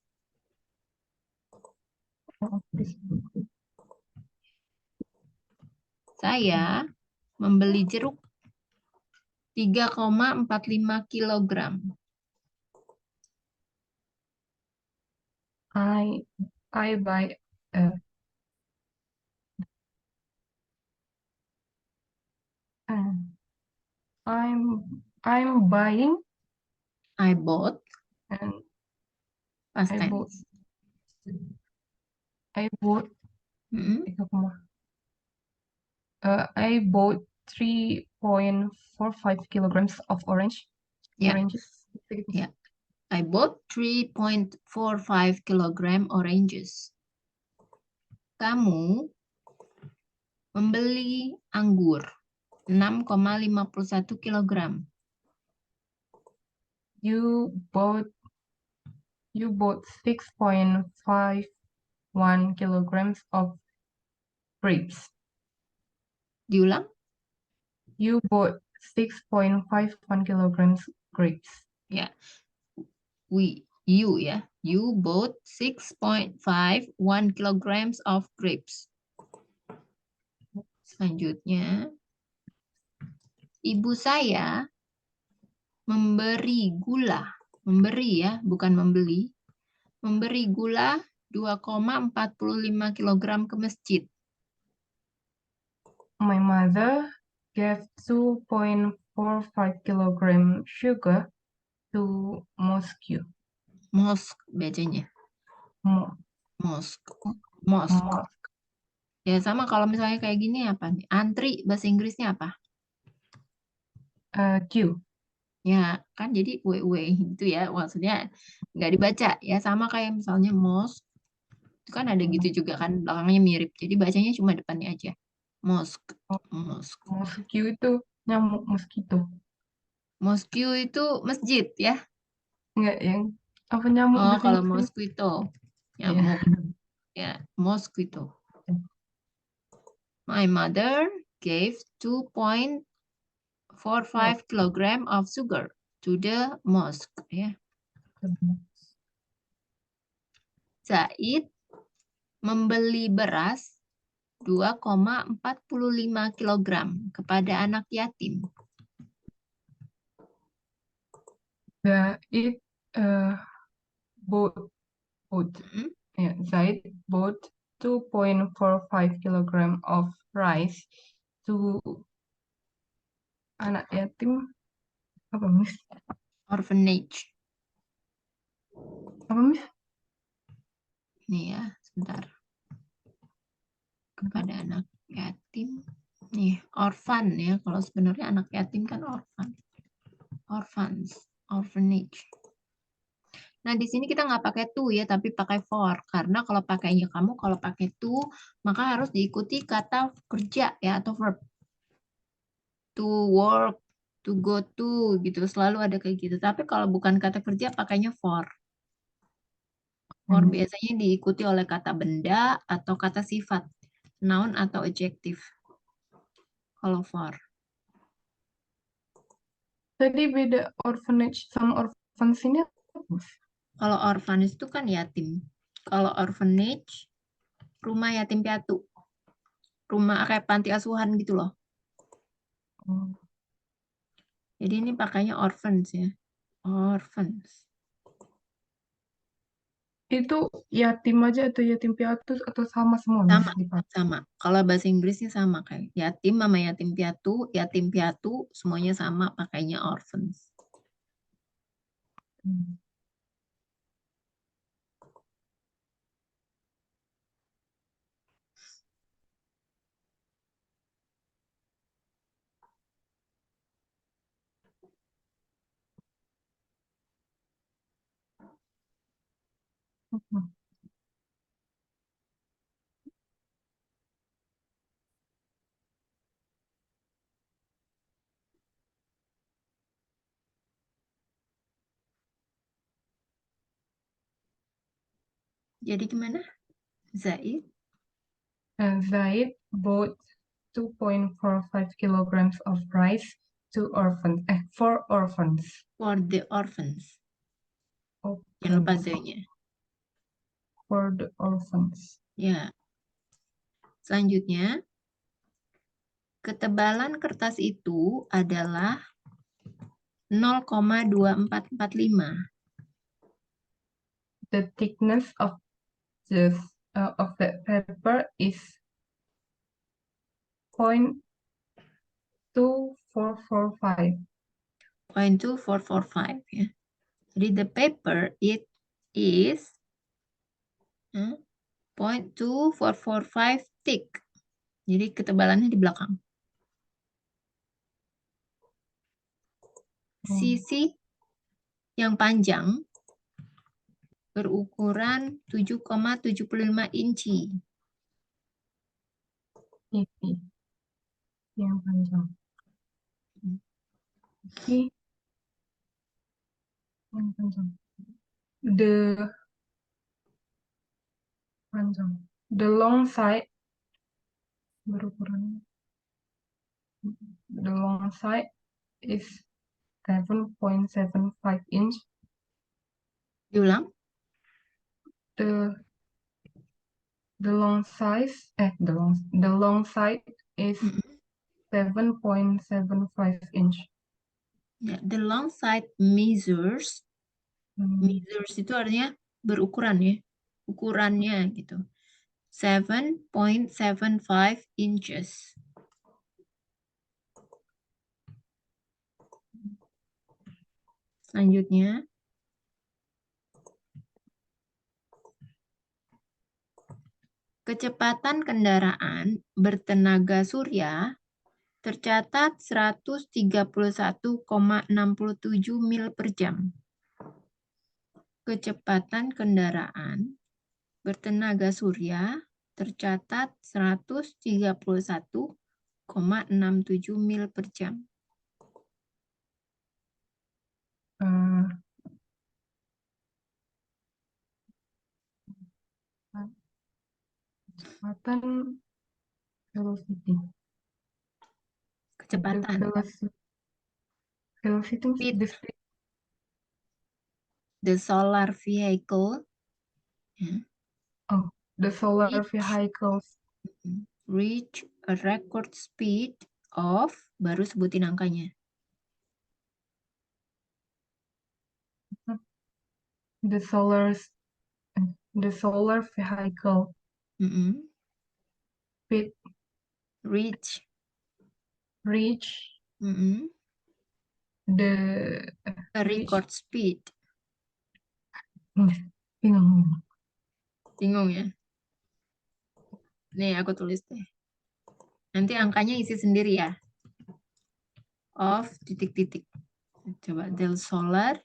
Saya membeli jeruk 3,45 kilogram. I buy I'm buying. I bought. And Past I bought. tense. I bought. Mm-hmm. I bought 3.45 kilograms of oranges. Yeah. I bought 3.45 kilogram oranges. Kamu membeli anggur 6,51 kilogram. You bought 6.51 kilograms of grapes. Diulang. You bought 6.51 kilograms grapes. Ya. You bought 6.51 kilograms of grapes. Selanjutnya, ibu saya memberi gula. Memberi ya, bukan membeli. Memberi gula 2,45 kilogram ke masjid. My mother gave 2.45 kilogram sugar to mosque. Mosque bacanya. Mosque. Ya sama kalau misalnya kayak gini apa nih? Antri bahasa Inggrisnya apa? Queue. Ya kan jadi WW gitu ya, maksudnya nggak dibaca ya, sama kayak misalnya mosque itu kan ada gitu juga kan, belakangnya mirip, jadi bacanya cuma depannya aja. Mosque. Mosque itu nyamuk mosquito. Mosque itu masjid ya. Enggak, yang apa nyamuk Oh, bahasa kalau Inggris? mosquito nyamuk ya, mosquito. My mother gave 2.45 kilogram of sugar to the mosque ya. Zaid membeli beras 2,45 kilogram kepada anak yatim. Zaid Zaid bought 2.45 kilogram of rice to anak yatim. Apa, Miss? Orphanage. Apa, Miss? Nih ya, sebentar. Kepada anak yatim. Nih, orphan ya. Kalau sebenarnya anak yatim kan orphan. Orphans, orphanage. Nah, di sini kita nggak pakai to ya, tapi pakai for. Karena kalau pakainya kamu, kalau pakai to, maka harus diikuti kata kerja ya, atau verb. To work, to go to, gitu. Selalu ada kayak gitu. Tapi kalau bukan kata kerja, pakainya for. For biasanya diikuti oleh kata benda atau kata sifat. Noun atau adjective. Kalau for. Tadi beda orphanage sama orphans ini apa? Kalau orphanage itu kan yatim. Kalau orphanage rumah yatim piatu. Rumah kayak panti asuhan gitu loh. Jadi ini pakainya orphans ya. Orphans. Itu yatim aja atau yatim piatu atau sama semua Sama, dipakai? sama. Kalau bahasa Inggrisnya sama kayak yatim sama yatim piatu semuanya sama pakainya orphans. Jadi gimana? Zaid? Zaid bought 2.45 kilograms of rice to orphans. For orphans. For the orphans. Oh, Jangan lupa the-nya. for the orphans. Ya. Selanjutnya, ketebalan kertas itu adalah 0,2445. The thickness of the paper is 0.2445. 0.2445 ya. Jadi the paper it is 0.2445 thick. Jadi ketebalannya di belakang. Sisi yang panjang berukuran 7,75 inci. Sisi yang panjang. Sisi yang panjang. The panjang. The long side berukuran. The long side is 7.75 inch. Diulang. The long size the long side is 7.75 inch. Ya, the long side measures. Measures itu artinya berukuran ya. Ukurannya gitu. 7.75 inches. Selanjutnya, kecepatan kendaraan bertenaga surya tercatat 131,67 mil per jam. Kecepatan kendaraan bertenaga surya tercatat 131,67 mil per jam. Kecepatan velocity. Kecepatan. Velocity Speed. the speed. The solar vehicle. Oh, the solar vehicles Reach a record speed of, baru sebutin angkanya. The solar vehicle speed Reach the record speed. Bingung ya? Nih aku tulis deh. Nanti angkanya isi sendiri ya. Of titik-titik. Coba the solar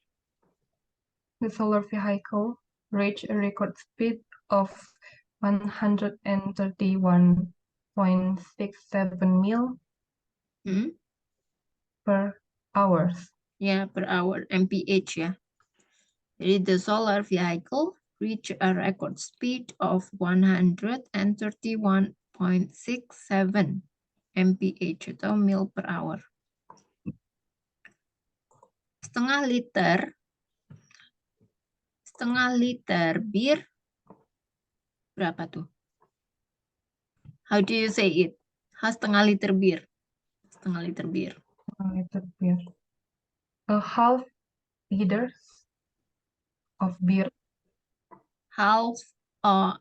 vehicle reach a record speed of 131.67 mil per hour. Ya, per hour, mph ya. Jadi the solar vehicle reach a record speed of 131.67 mph atau mil per hour. Setengah liter bir berapa tuh? How do you say it? Setengah liter bir. Setengah liter bir. Liter bir. A half liter of beer. Half a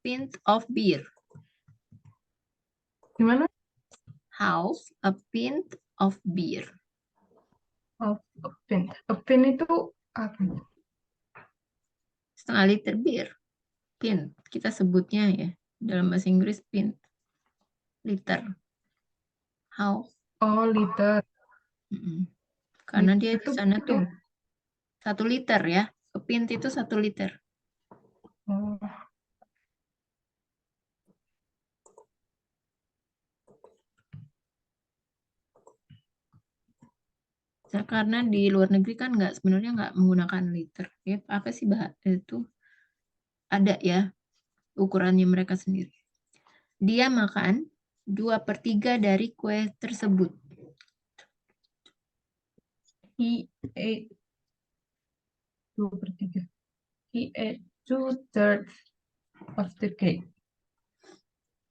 pint of beer. Gimana? Half a pint of beer. Half a pint. A pint itu apa? Setengah liter bir. Pint. Kita sebutnya ya. Dalam bahasa Inggris pint. Liter. Half. Oh, liter. Karena Liter dia di itu sana tuh pint. 1 liter ya. A pint itu 1 liter. Oh. Karena di luar negeri kan sebenarnya nggak menggunakan liter. Ya, apa sih itu? Ada ya ukurannya mereka sendiri. Dia makan 2/3 dari kue tersebut. He ate 2/3. He ate 2/3 of the cake.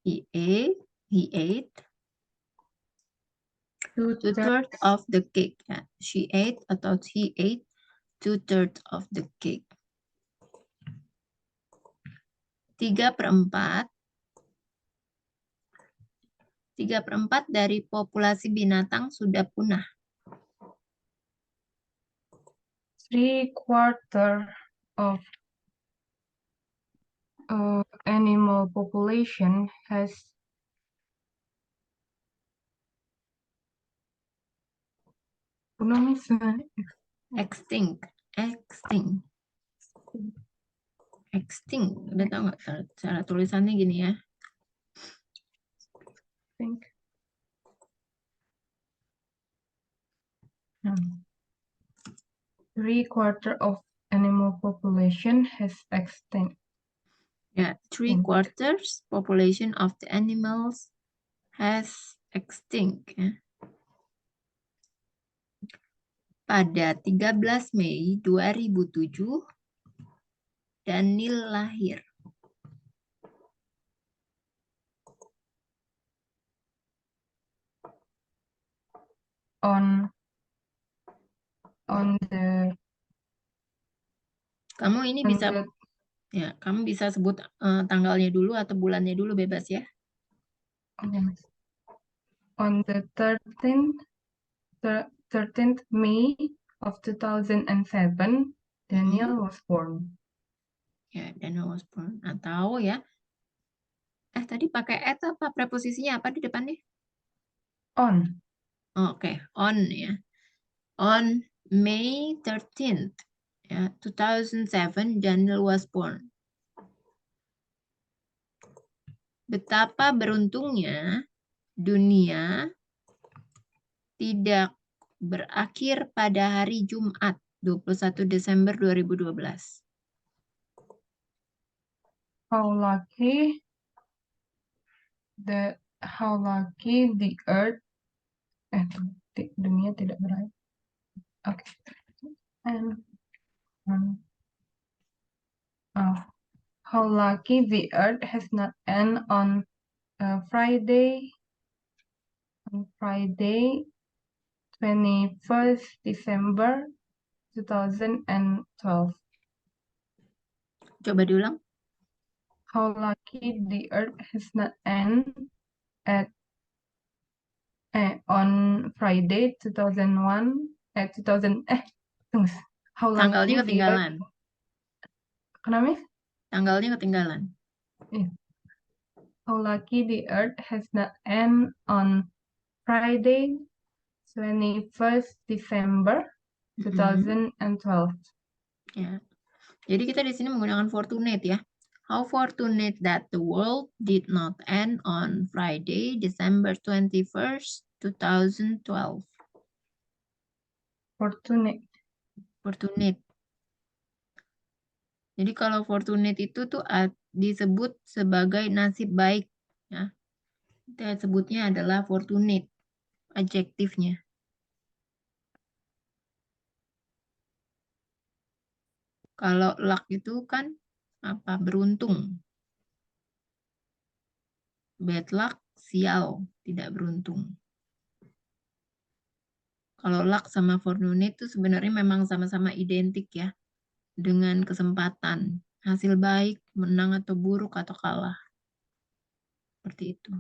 He ate 2/3 of the cake. Ya. She ate atau he ate 2/3 of the cake. 3/4 dari populasi binatang sudah punah. 3/4 of animal population has extinct. Udah tahu nggak cara tulisannya gini ya? Think. 3/4 of animal population has extinct. Ya, 3/4 population of the animals has extinct. Ya. Pada 13 Mei 2007, Daniel lahir. On the Kamu ini bisa ya, kamu bisa sebut tanggalnya dulu atau bulannya dulu, bebas ya. On the 13th May of 2007, Daniel was born. Ya, Daniel was born. Atau ya, tadi pakai at apa preposisinya apa di depannya? On. Oke, on ya. On May 13th, ya, 2007, Daniel was born. Betapa beruntungnya dunia tidak berakhir pada hari Jumat, 21 Desember 2012. How lucky the earth dunia tidak berakhir. Okay. And how lucky the earth has not end on Friday 21st December 2012. Coba diulang. How lucky the earth has not end on Friday 2001 how Tanggalnya lucky the earth, ketinggalan. kenapa? Tanggalnya ketinggalan. How lucky the earth has not end on Friday 21st December 2012. Ya. Jadi kita di sini menggunakan fortunate ya. How fortunate that the world did not end on Friday, December 21st, 2012. Fortunate. Jadi kalau fortunate itu tuh disebut sebagai nasib baik ya. Kita sebutnya adalah fortunate adjektifnya. Kalau luck itu kan apa? Beruntung. Bad luck, sial, tidak beruntung. Kalau luck sama fortune itu sebenarnya memang sama-sama identik ya. Dengan kesempatan. Hasil baik, menang atau buruk atau kalah. Seperti itu.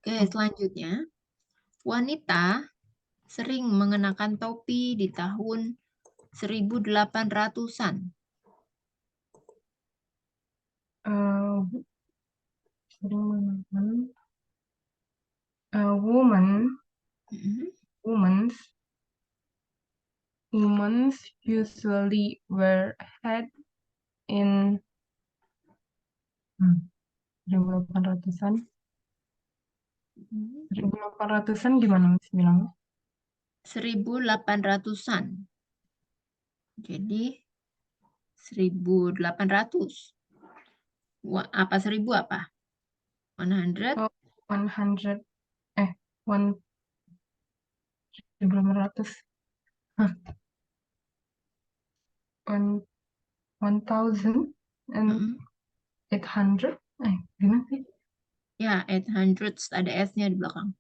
Oke, selanjutnya. Wanita sering mengenakan topi di tahun 1800-an. Women usually wear hat in 1800-an. 1800-an gimana Mas bilangnya? 1800-an. Jadi 1800. Apa 1000 apa? 100? Oh, 100 1800. Hah, 1800. Gimana sih? Ya, 800 ada S-nya di belakang.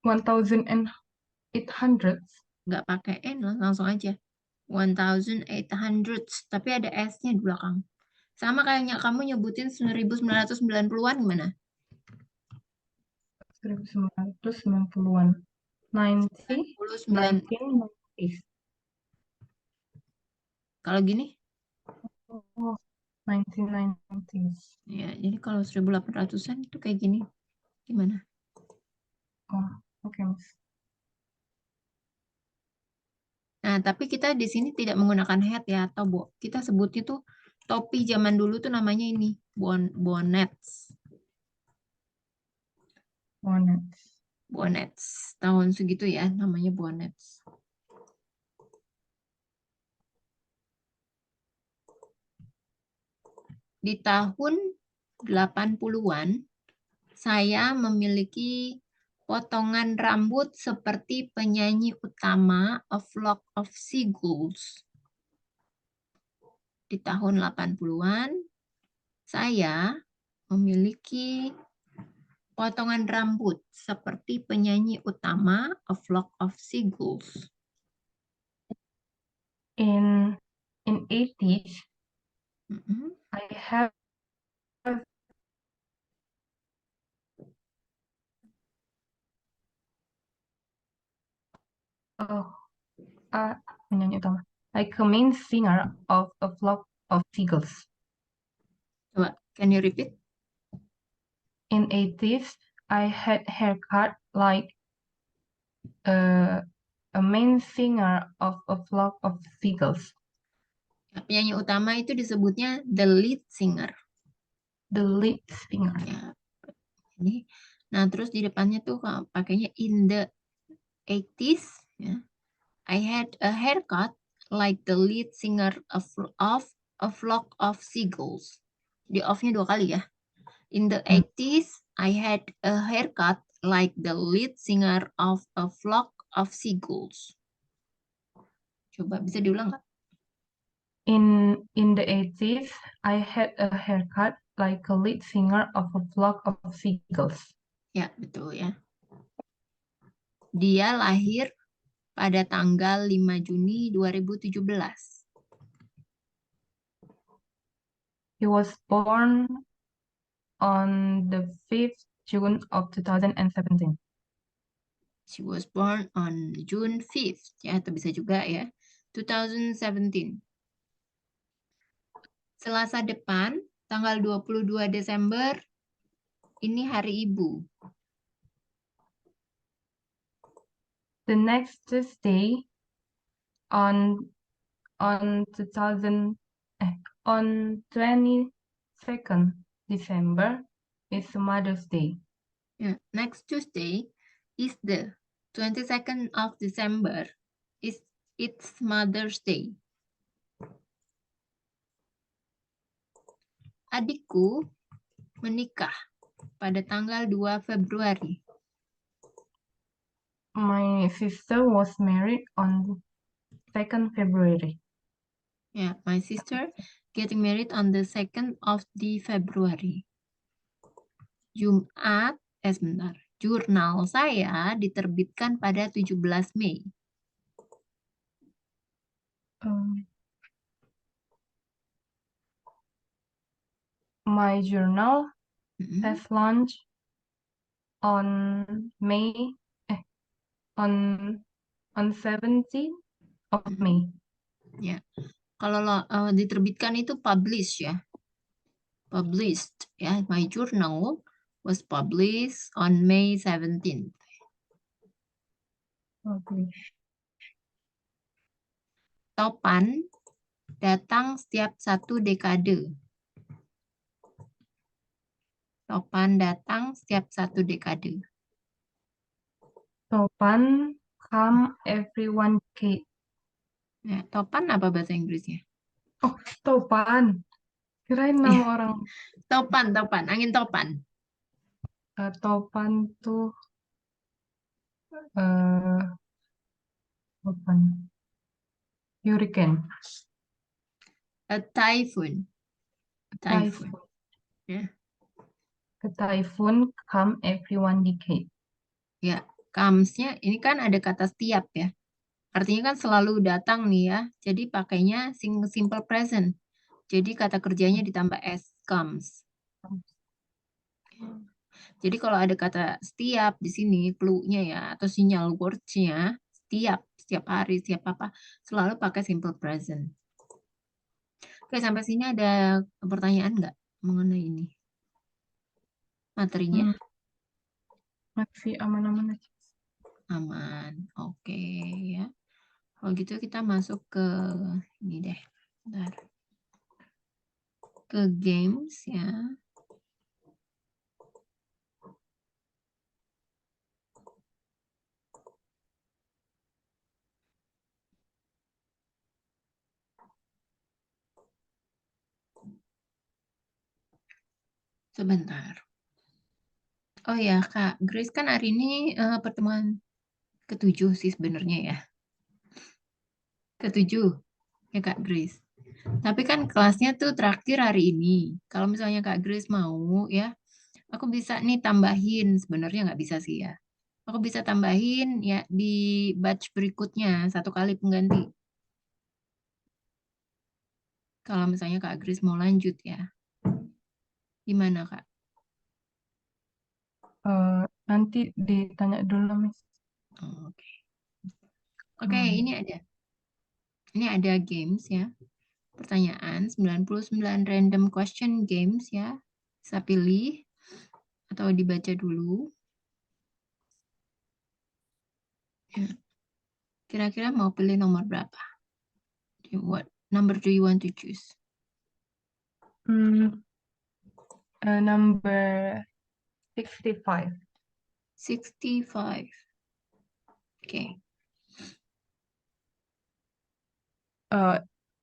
1800. Nggak pakai N, langsung aja. 1800, tapi ada S-nya di belakang. Sama kayaknya kamu nyebutin 1990-an gimana? 1990-an. 1990s. Kalau gini? Oh, 1990s. Ya, jadi kalau 1800-an itu kayak gini. Gimana? Oh, oke Mas. Nah, tapi kita di sini tidak menggunakan hat ya, atau kita sebutnya tuh topi zaman dulu tuh namanya ini, bonnets. Bonnets. Tahun segitu ya, namanya bonnets. Di tahun 80-an, saya memiliki potongan rambut seperti penyanyi utama A Flock of Seagulls. Di tahun 80-an, saya memiliki potongan rambut seperti penyanyi utama A Flock of Seagulls. In 80s, I have penyanyi utama, like a main singer of A Flock of Seagulls. Coba, can you repeat? In 80s, I had haircut like a main singer of A Flock of Seagulls. Ya, penyanyi utama itu disebutnya the lead singer. The lead singer. Ya. Ini. Nah, terus di depannya tuh pakainya in the 80s. Ya. I had a haircut like the lead singer of A Flock of Seagulls. Di off-nya 2 kali ya. In the 80s, I had a haircut like the lead singer of A Flock of Seagulls. Coba bisa diulang nggak? In the 80s, I had a haircut like a lead singer of A Flock of Seagulls. Ya, betul ya. Dia lahir pada tanggal 5 Juni 2017. He was born on the 5th June of 2017. She was born on June 5th, ya, atau bisa juga ya, 2017. Selasa depan, tanggal 22 Desember, ini hari ibu. The next Tuesday on 22nd December is Mother's Day. Yeah, next Tuesday is the 22nd of December. It's Mother's Day. Adikku menikah pada tanggal 2 Februari. My sister was married on 2nd February. Yeah, my sister getting married on the 2nd of the February. Jumat, sebentar. Jurnal saya diterbitkan pada 17 Mei. My journal has launched on on 17th of May. Ya. Kalau diterbitkan itu publish ya. Published ya. My journal was published on May 17th. Okay. Topan datang setiap 1 dekade. Topan datang setiap 1 dekade. Topan come every 1 decade. Ya, topan apa bahasa Inggrisnya? Oh, topan. Kirain nama orang. Topan, angin topan. Topan tuh topan. Hurricane. A typhoon. Typhoon. Ya. A typhoon come every 1 decade. Ya, comes-nya ini kan ada kata setiap ya. Artinya kan selalu datang nih ya. Jadi pakainya simple present. Jadi kata kerjanya ditambah s, comes. Jadi kalau ada kata setiap di sini, clue-nya ya, atau sinyal words-nya, setiap hari, setiap apa, selalu pakai simple present. Oke, sampai sini ada pertanyaan nggak mengenai ini? Materinya? Masih aman-aman aja. Aman, oke ya. Kalau gitu kita masuk ke ini deh. Bentar. Ke games ya. Sebentar. Oh ya, Kak Grace kan hari ini pertemuan ke-7 sih sebenarnya ya. Ke-7 ya Kak Grace. Tapi kan kelasnya tuh terakhir hari ini. Kalau misalnya Kak Grace mau ya, aku bisa nih tambahin. Sebenarnya nggak bisa sih ya. Aku bisa tambahin ya di batch berikutnya 1 kali pengganti. Kalau misalnya Kak Grace mau lanjut ya. Gimana Kak? Nanti ditanya dulu, Miss. Oke. Oke, ini ada games ya. Pertanyaan 99 random question games ya. Bisa pilih atau dibaca dulu. Ya. Kira-kira mau pilih nomor berapa? What number do you want to choose? Number 65. 65. Okay.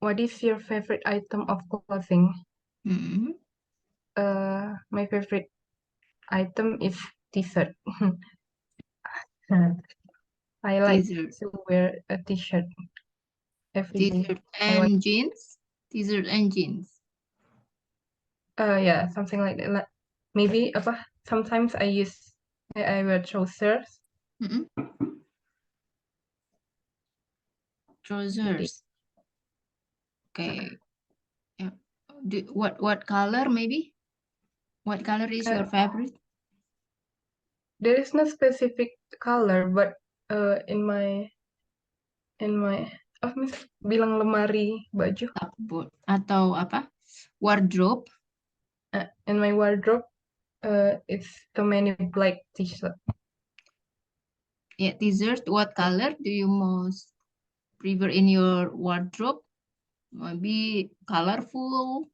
What is your favorite item of clothing? My favorite item is t-shirt. I like to wear a t-shirt every day. T-shirt and jeans? T-shirt and jeans. Yeah, something like that. Like, maybe sometimes I wear trousers. Trousers. Okay. Yeah. What color maybe? What color is your favorite? There is no specific color, but in my bilang lemari baju atau apa? Wardrobe. In my wardrobe, it's too many black t-shirt. Yeah, t-shirt. What color do you most prefer in your wardrobe? Maybe colorful.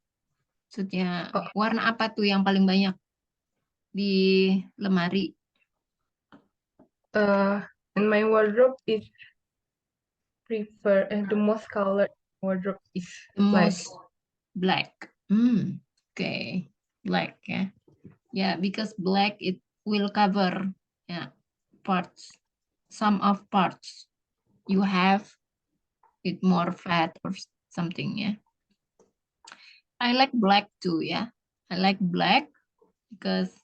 Maksudnya warna apa tuh yang paling banyak di lemari? In my wardrobe is the most colored wardrobe is black. Black. Okay. Black ya. Yeah, because black it will cover parts. Some of parts you have it more fat or something ya. I like black too ya. I like black because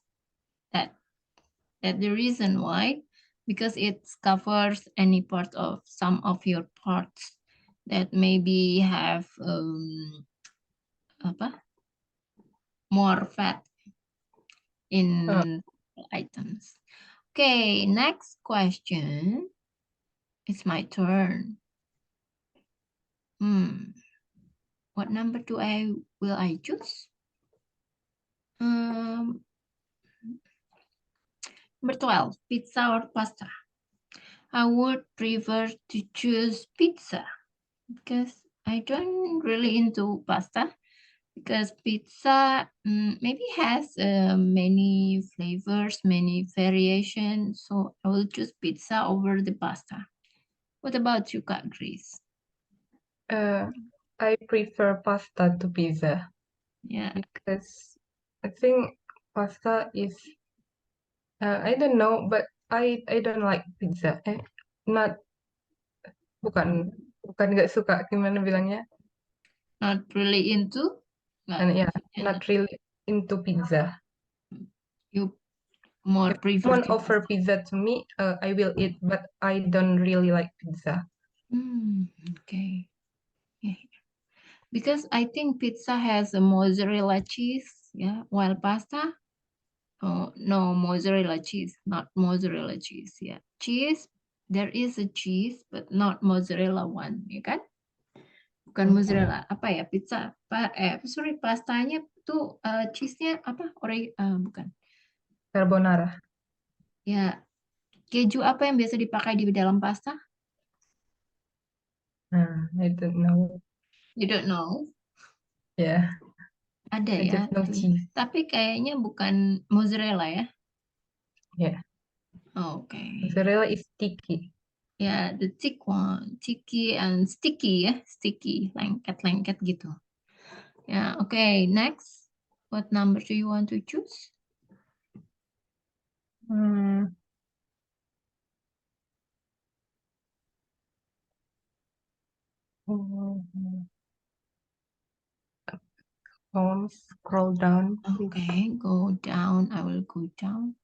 That the reason why, because it covers any part of some of your parts that maybe have more fat in items. Okay, next question. It's my turn. What number will I choose? Number 12, pizza or pasta? I would prefer to choose pizza because I don't really into pasta, because pizza maybe has many flavors, many variations. So I will choose pizza over the pasta. What about you, Kak Grace? I prefer pasta to pizza. Yeah. Because I think pasta is I don't know, but I don't like pizza. Bukan nggak suka, gimana bilangnya? Not really into? And not really into pizza. You more If prefer someone to offer pizza to me, I will eat, but I don't really like pizza. Okay. Yeah. Because I think pizza has a mozzarella cheese, yeah, while pasta, oh no, mozzarella cheese, not mozzarella cheese, yeah. Cheese, there is a cheese, but not mozzarella one, ya kan? Bukan mozzarella, apa ya, pizza, pastanya tuh cheese-nya apa? Bukan. Carbonara. Ya, keju apa yang biasa dipakai di dalam pasta? I don't know. You don't know? Yeah. Ada I ya. just know cheese. Tapi kayaknya bukan mozzarella ya. Yeah. Okay. Mozzarella is sticky. Yeah, the thick one, sticky and sticky ya, sticky, lengket-lengket gitu. Yeah, okay. Next, what number do you want to choose? Scroll down. Okay, go down. I will go down.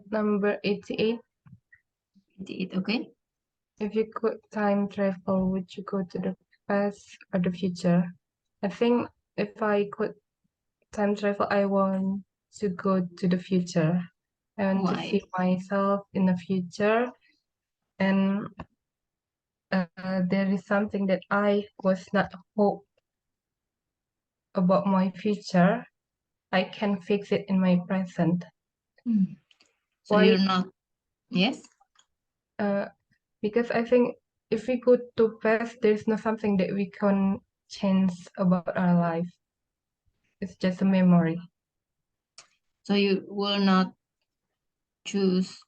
Number 88. 88, okay. If you could time travel, would you go to the past or the future? I think if I could time travel, I want to go to the future. I want to see myself in the future, and there is something that I was not hope about my future. I can fix it in my present. So Why? you're not, yes? Because I think if we go to past, there's not something that we can change about our life. It's just a memory. So you will not choose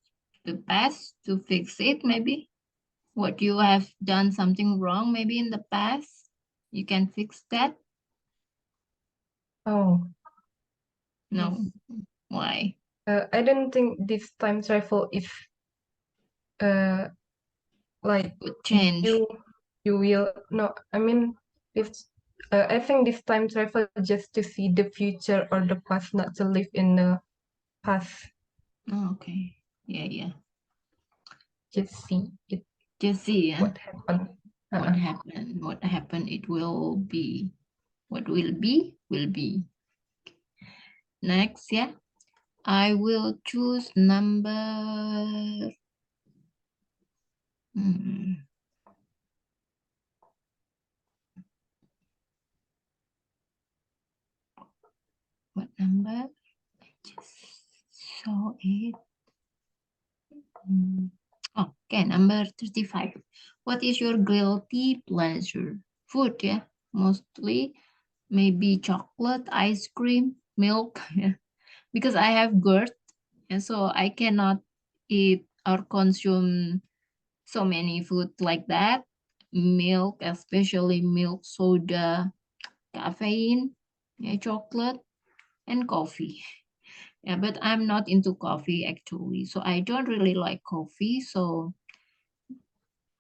the past to fix it, maybe? What you have done something wrong, maybe in the past? You can fix that? Oh. No. Why? I don't think this time travel is like change. You will no. I mean, if I think this time travel just to see the future or the past, not to live in the past. Oh, okay. Yeah. Just see it. Just see, yeah. What happened. What happened, it will be. What will be, will be. Next, yeah. I will choose number... What number? I just saw it. Oh, Okay, number 35. What is your guilty pleasure? Food, yeah, mostly. Maybe chocolate, ice cream, milk, yeah. Because I have GERD, and so I cannot eat or consume so many food like that. Milk, especially milk, soda, caffeine, yeah, chocolate, and coffee. Yeah, but I'm not into coffee actually. So I don't really like coffee. So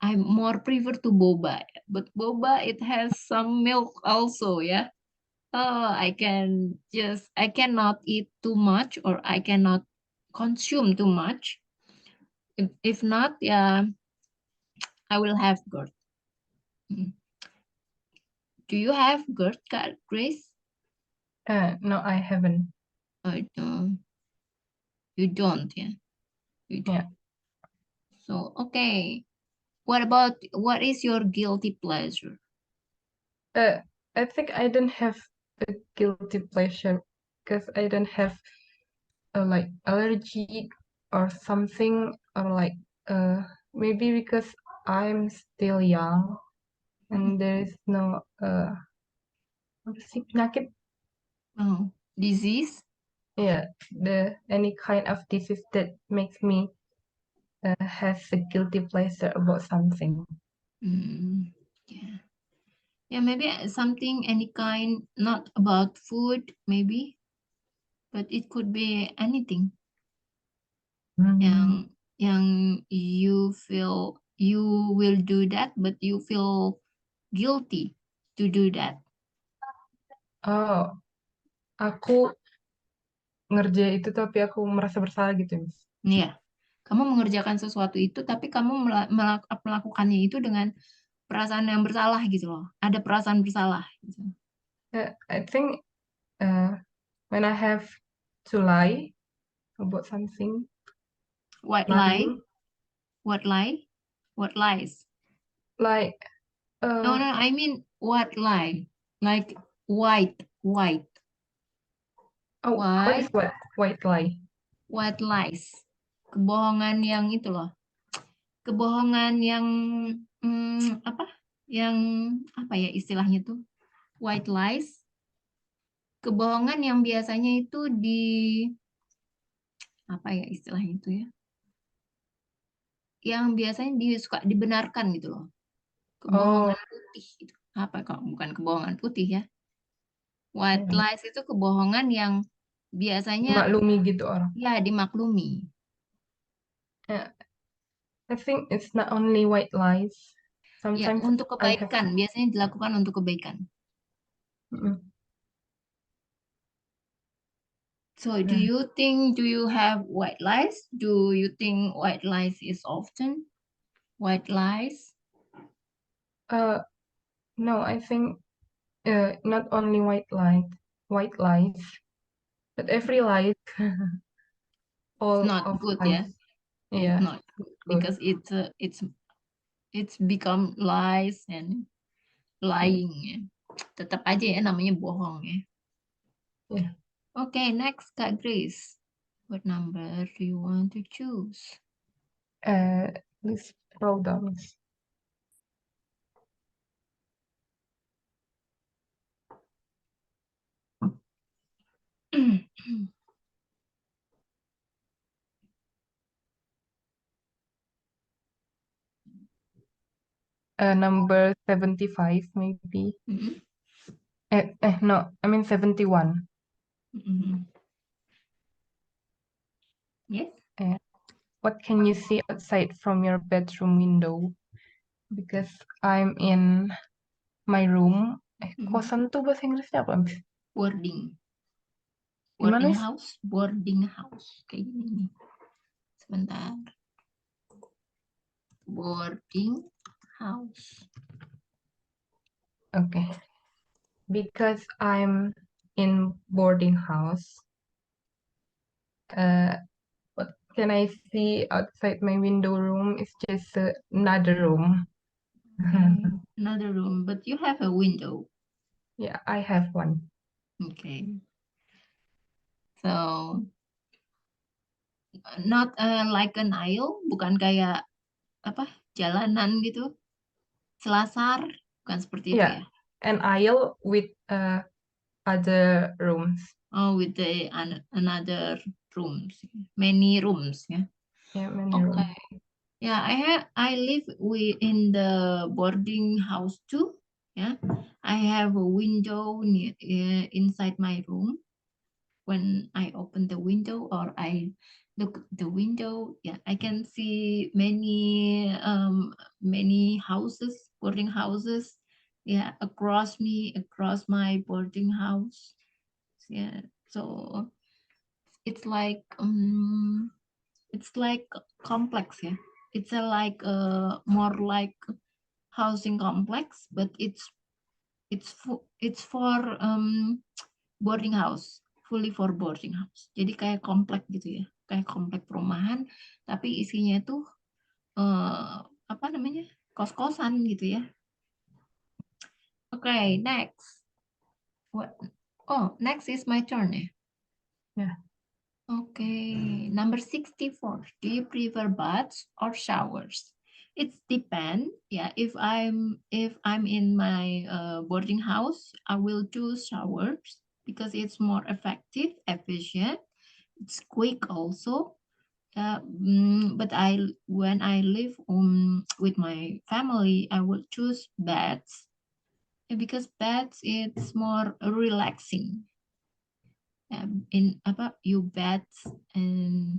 I more prefer to boba. But boba, it has some milk also, yeah. I cannot eat too much or I cannot consume too much. If not, yeah, I will have GERD. Mm. Do you have GERD, Grace? No, I haven't. No, you don't, yeah. You don't. Yeah. So, okay. What is your guilty pleasure? I think I don't have a guilty pleasure because I don't have a like allergy or something, or like maybe because I'm still young and there is no apa sih penyakit, Oh, disease? any kind of disease that makes me have a guilty pleasure about something. Yeah. Yeah, maybe something, any kind, not about food, maybe, but it could be anything yang you feel you will do that, but you feel guilty to do that. Oh, aku ngerjain itu tapi aku merasa bersalah gitu, Miss. Iya, kamu mengerjakan sesuatu itu, tapi kamu melakukannya itu dengan perasaan yang bersalah gitu loh. Ada perasaan bersalah gitu. I think when I have to lie about something, What lie? lying, What lie? What lies? like No, I mean what lie? Like white. what is White, white lie? white lies. Kebohongan yang itu loh. Kebohongan yang apa? Yang apa ya istilahnya tuh? White lies. Kebohongan yang biasanya itu apa ya istilahnya itu ya? Yang biasanya suka dibenarkan gitu loh. Kebohongan putih gitu. Apa kok bukan kebohongan putih ya? White lies itu kebohongan yang biasanya Dimaklumi gitu orang. ya dimaklumi. I think it's not only white lies. Ya, Sometimes untuk I have. kebaikan, biasanya dilakukan untuk kebaikan. So, do you have white lies? Do you think white lies is often white lies? No, I think not only white lies, but every lie, all Not of good, yeah. lies. Yeah, Not good because it's become lies and lying. Ya. Tetap aja ya namanya bohong ya. Yeah. Okay, next Kak Grace. What number do you want to choose? Please scroll down. Number 75 maybe. No, I mean 71. Yes. What can you see outside from your bedroom window? Because I'm in my room. Kosan tuh bahasa Inggrisnya apa, Miss? Boarding. Gimana, Boarding Miss? house. Boarding house. Kayak gini nih. Sebentar. Boarding house. Okay. Because I'm in boarding house, what can I see outside my window room is just another room. Okay. Another room, but you have a window. Yeah, I have one. Okay. So, not like an aisle, bukan kayak apa jalanan gitu, selasar, bukan seperti itu Yeah, ya? an aisle with other rooms. Oh, with the another rooms, many rooms ya. Yeah, many Okay. rooms. Yeah, I live in the boarding house too. Yeah, I have a window inside my room. When I open the window or I look at the window, yeah, I can see many houses, boarding houses, yeah, across my boarding house. Yeah, so it's like complex, yeah. It's more like housing complex, but it's for boarding house, fully for boarding house. Jadi kayak komplek gitu ya, kayak komplek perumahan, tapi isinya tuh apa namanya, kos-kosan gitu ya. Okay, next. What? Oh, next is my turn ya. Yeah. Okay, number 64. Do you prefer baths or showers? It depends. Yeah, if I'm in my boarding house, I will choose showers because it's more effective, efficient. It's quick also. But when I live with my family, I will choose baths because baths it's more relaxing. In apa you bath and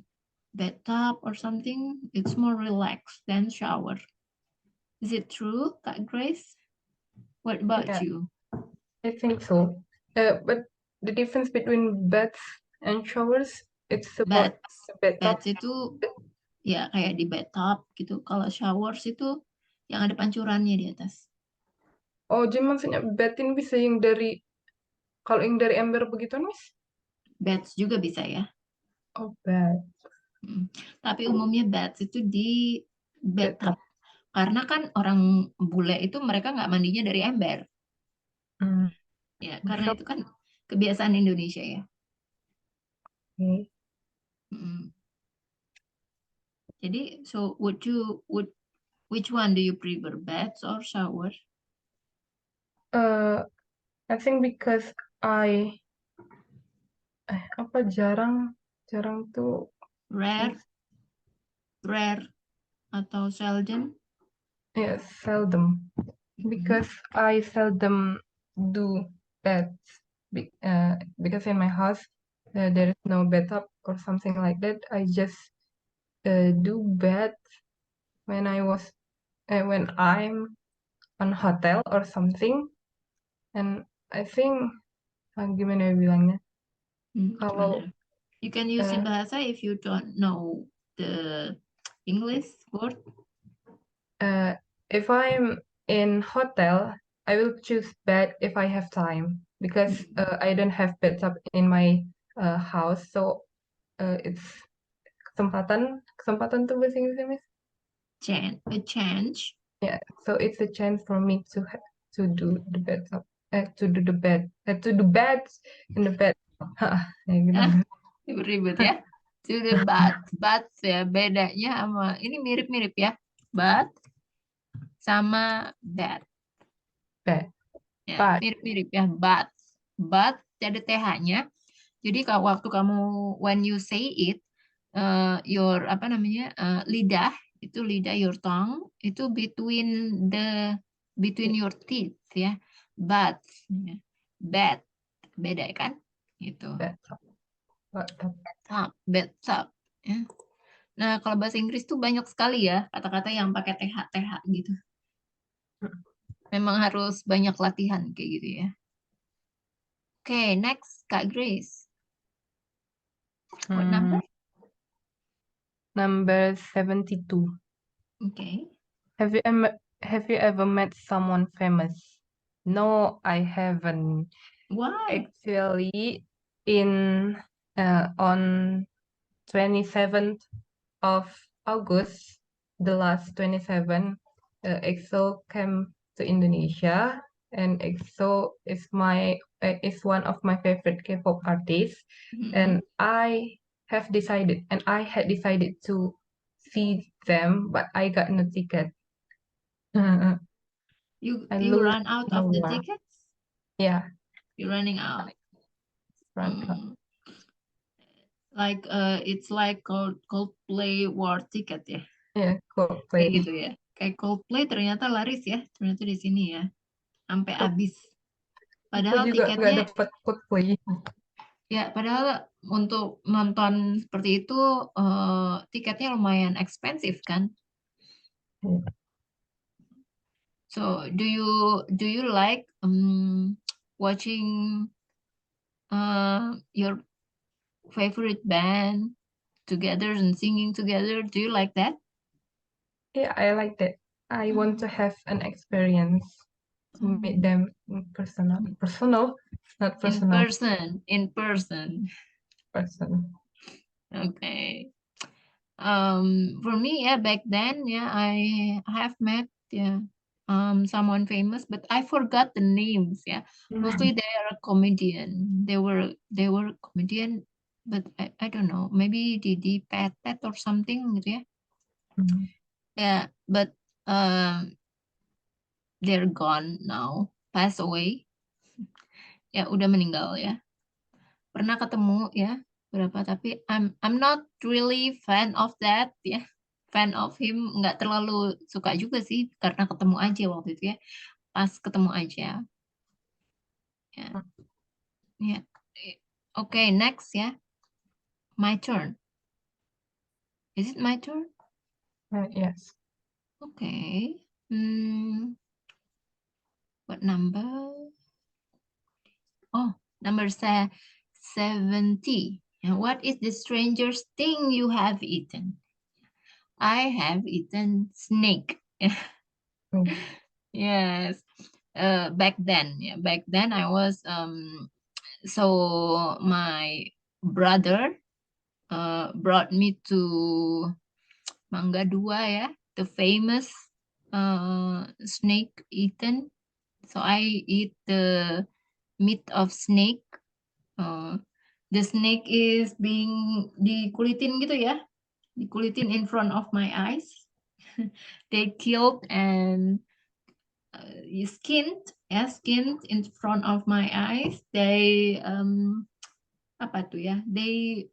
bathtub or something, it's more relaxed than shower. Is it true, Kak Grace? What about Yeah, you? I think so. But the difference between baths and showers, it's about Baths, the bathtub. baths itu ya kayak di bathtub gitu. Kalau showers itu yang ada pancurannya di atas. Oh, jadi maksudnya bath ini bisa yang dari, kalau yang dari ember begitu, Miss? Baths juga bisa ya. Oh, bath. Tapi umumnya baths itu di bathtub. Bathtub. Karena kan orang bule itu mereka nggak mandinya dari ember. Hmm. Ya, karena Shop. itu kan kebiasaan Indonesia ya. Okay. Mm. Jadi, so which one do you prefer, baths or shower? I think because I jarang tuh Rare, rare atau seldom? seldom, because I seldom do that, because in my house there is no bathtub or something like that. I just do bath when when I'm on hotel or something, and I think gimana ya bilangnya, kalau Gimana? You can use uh, bahasa if you don't know the English word. if I'm in hotel, I will choose bed if I have time, because I don't have bathtub in my house, so it's kesempatan tuh bahasa Inggrisnya, Miss? A change. Yeah, so it's a chance for me to do the bathtub, to do the bed, to do beds in the bed. Ya gitu. Ribet ya. To the bath ya, bedanya sama ini mirip-mirip ya. Bath sama bed. Bed. Ya, But mirip-mirip ya, but ada TH-nya. Jadi kalau waktu kamu when you say it, your apa namanya lidah your tongue itu between your teeth ya, but ya. Bad, beda kan? Itu. bathtub. Bathtub. Ya. Nah, kalau bahasa Inggris tuh banyak sekali ya kata-kata yang pakai TH gitu. Memang harus banyak latihan kayak gitu ya. Okay, next, Kak Grace. What number? Number 72. Okay. Have you ever met someone famous? No, I haven't. Why? Actually, on 27th of August, the last 27, EXO came to Indonesia, and EXO is one of my favorite K-pop artists, and I had decided to see them, but I got no ticket. You I you lose run out of the nowhere. tickets? Yeah, You're running out. run out. Mm. Like it's like Coldplay War Ticket ya. Yeah, Kayak Coldplay. gitu ya. Kayak Coldplay ternyata laris ya. Ternyata di sini ya. Sampai habis. Aku Padahal juga nggak tiketnya dapat Coldplay. ya padahal untuk nonton seperti itu tiketnya lumayan ekspensif kan. So do you like watching your favorite band together and singing together? Do you like that? Yeah, I like that. I want to have an experience to meet them in personal. Personal, not In personal. person, in person. Person. Okay. For me, yeah, back then, yeah, I have met, yeah, someone famous, but I forgot the names. Yeah, mostly they are a comedian. They were comedian, but I don't know. Maybe Didi Petet or something gitu ya. Yeah, but they're gone now, passed away. Ya, udah meninggal ya. Pernah ketemu ya berapa, tapi I'm not really fan of that ya. Fan of him, nggak terlalu suka juga sih karena ketemu aja waktu itu ya. Pas ketemu aja. Ya. Ya. Oke, next ya. My turn. Is it my turn? Yes. Okay. What number? Oh, number 70. And what is the strangest thing you have eaten? I have eaten snake. Oh. Yes. Back then, yeah, back then I was so my brother brought me to Mangga Dua ya, the famous snake eaten. So I eat the meat of snake. The snake is being dikulitin gitu ya, dikulitin in front of my eyes. They killed and skinned in front of my eyes. They apa tuh ya? They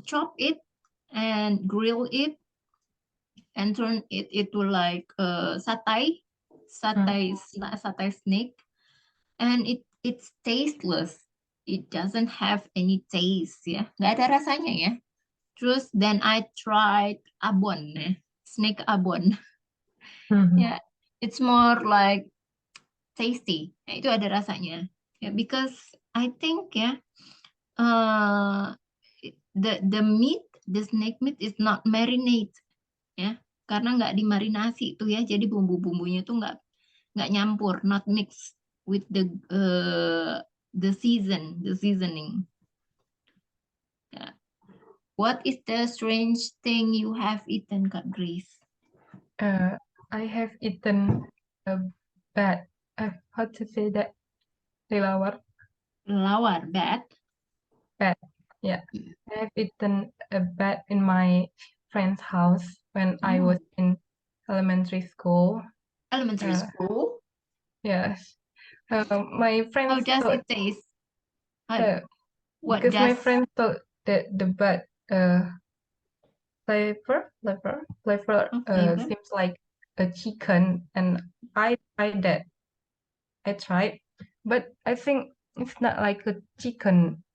chop it and grill it and turn it into like satay snake, and it's tasteless. It doesn't have any taste ya, nggak ada rasanya ya. Terus then I tried abon, snake abon. Yeah, it's more like tasty. Nah, itu ada rasanya. Ya, because I think ya, the meat, the snake meat is not marinate ya, karena nggak dimarinasi tuh ya, jadi bumbu-bumbunya tuh nggak nyampur, not mixed with the seasoning. Ya. What is the strange thing you have eaten, Kak Grace? I have eaten a bat. How to say that? Kelawar. Lawar, bat. Bat. Yeah. I have eaten a bat in my friend's house when I was in elementary school. Elementary school? Yes. My How friends does thought, it taste? What because my does friends thought that the bat flavor flavor? seems like a chicken, and I tried that. I tried, but I think it's not like a chicken.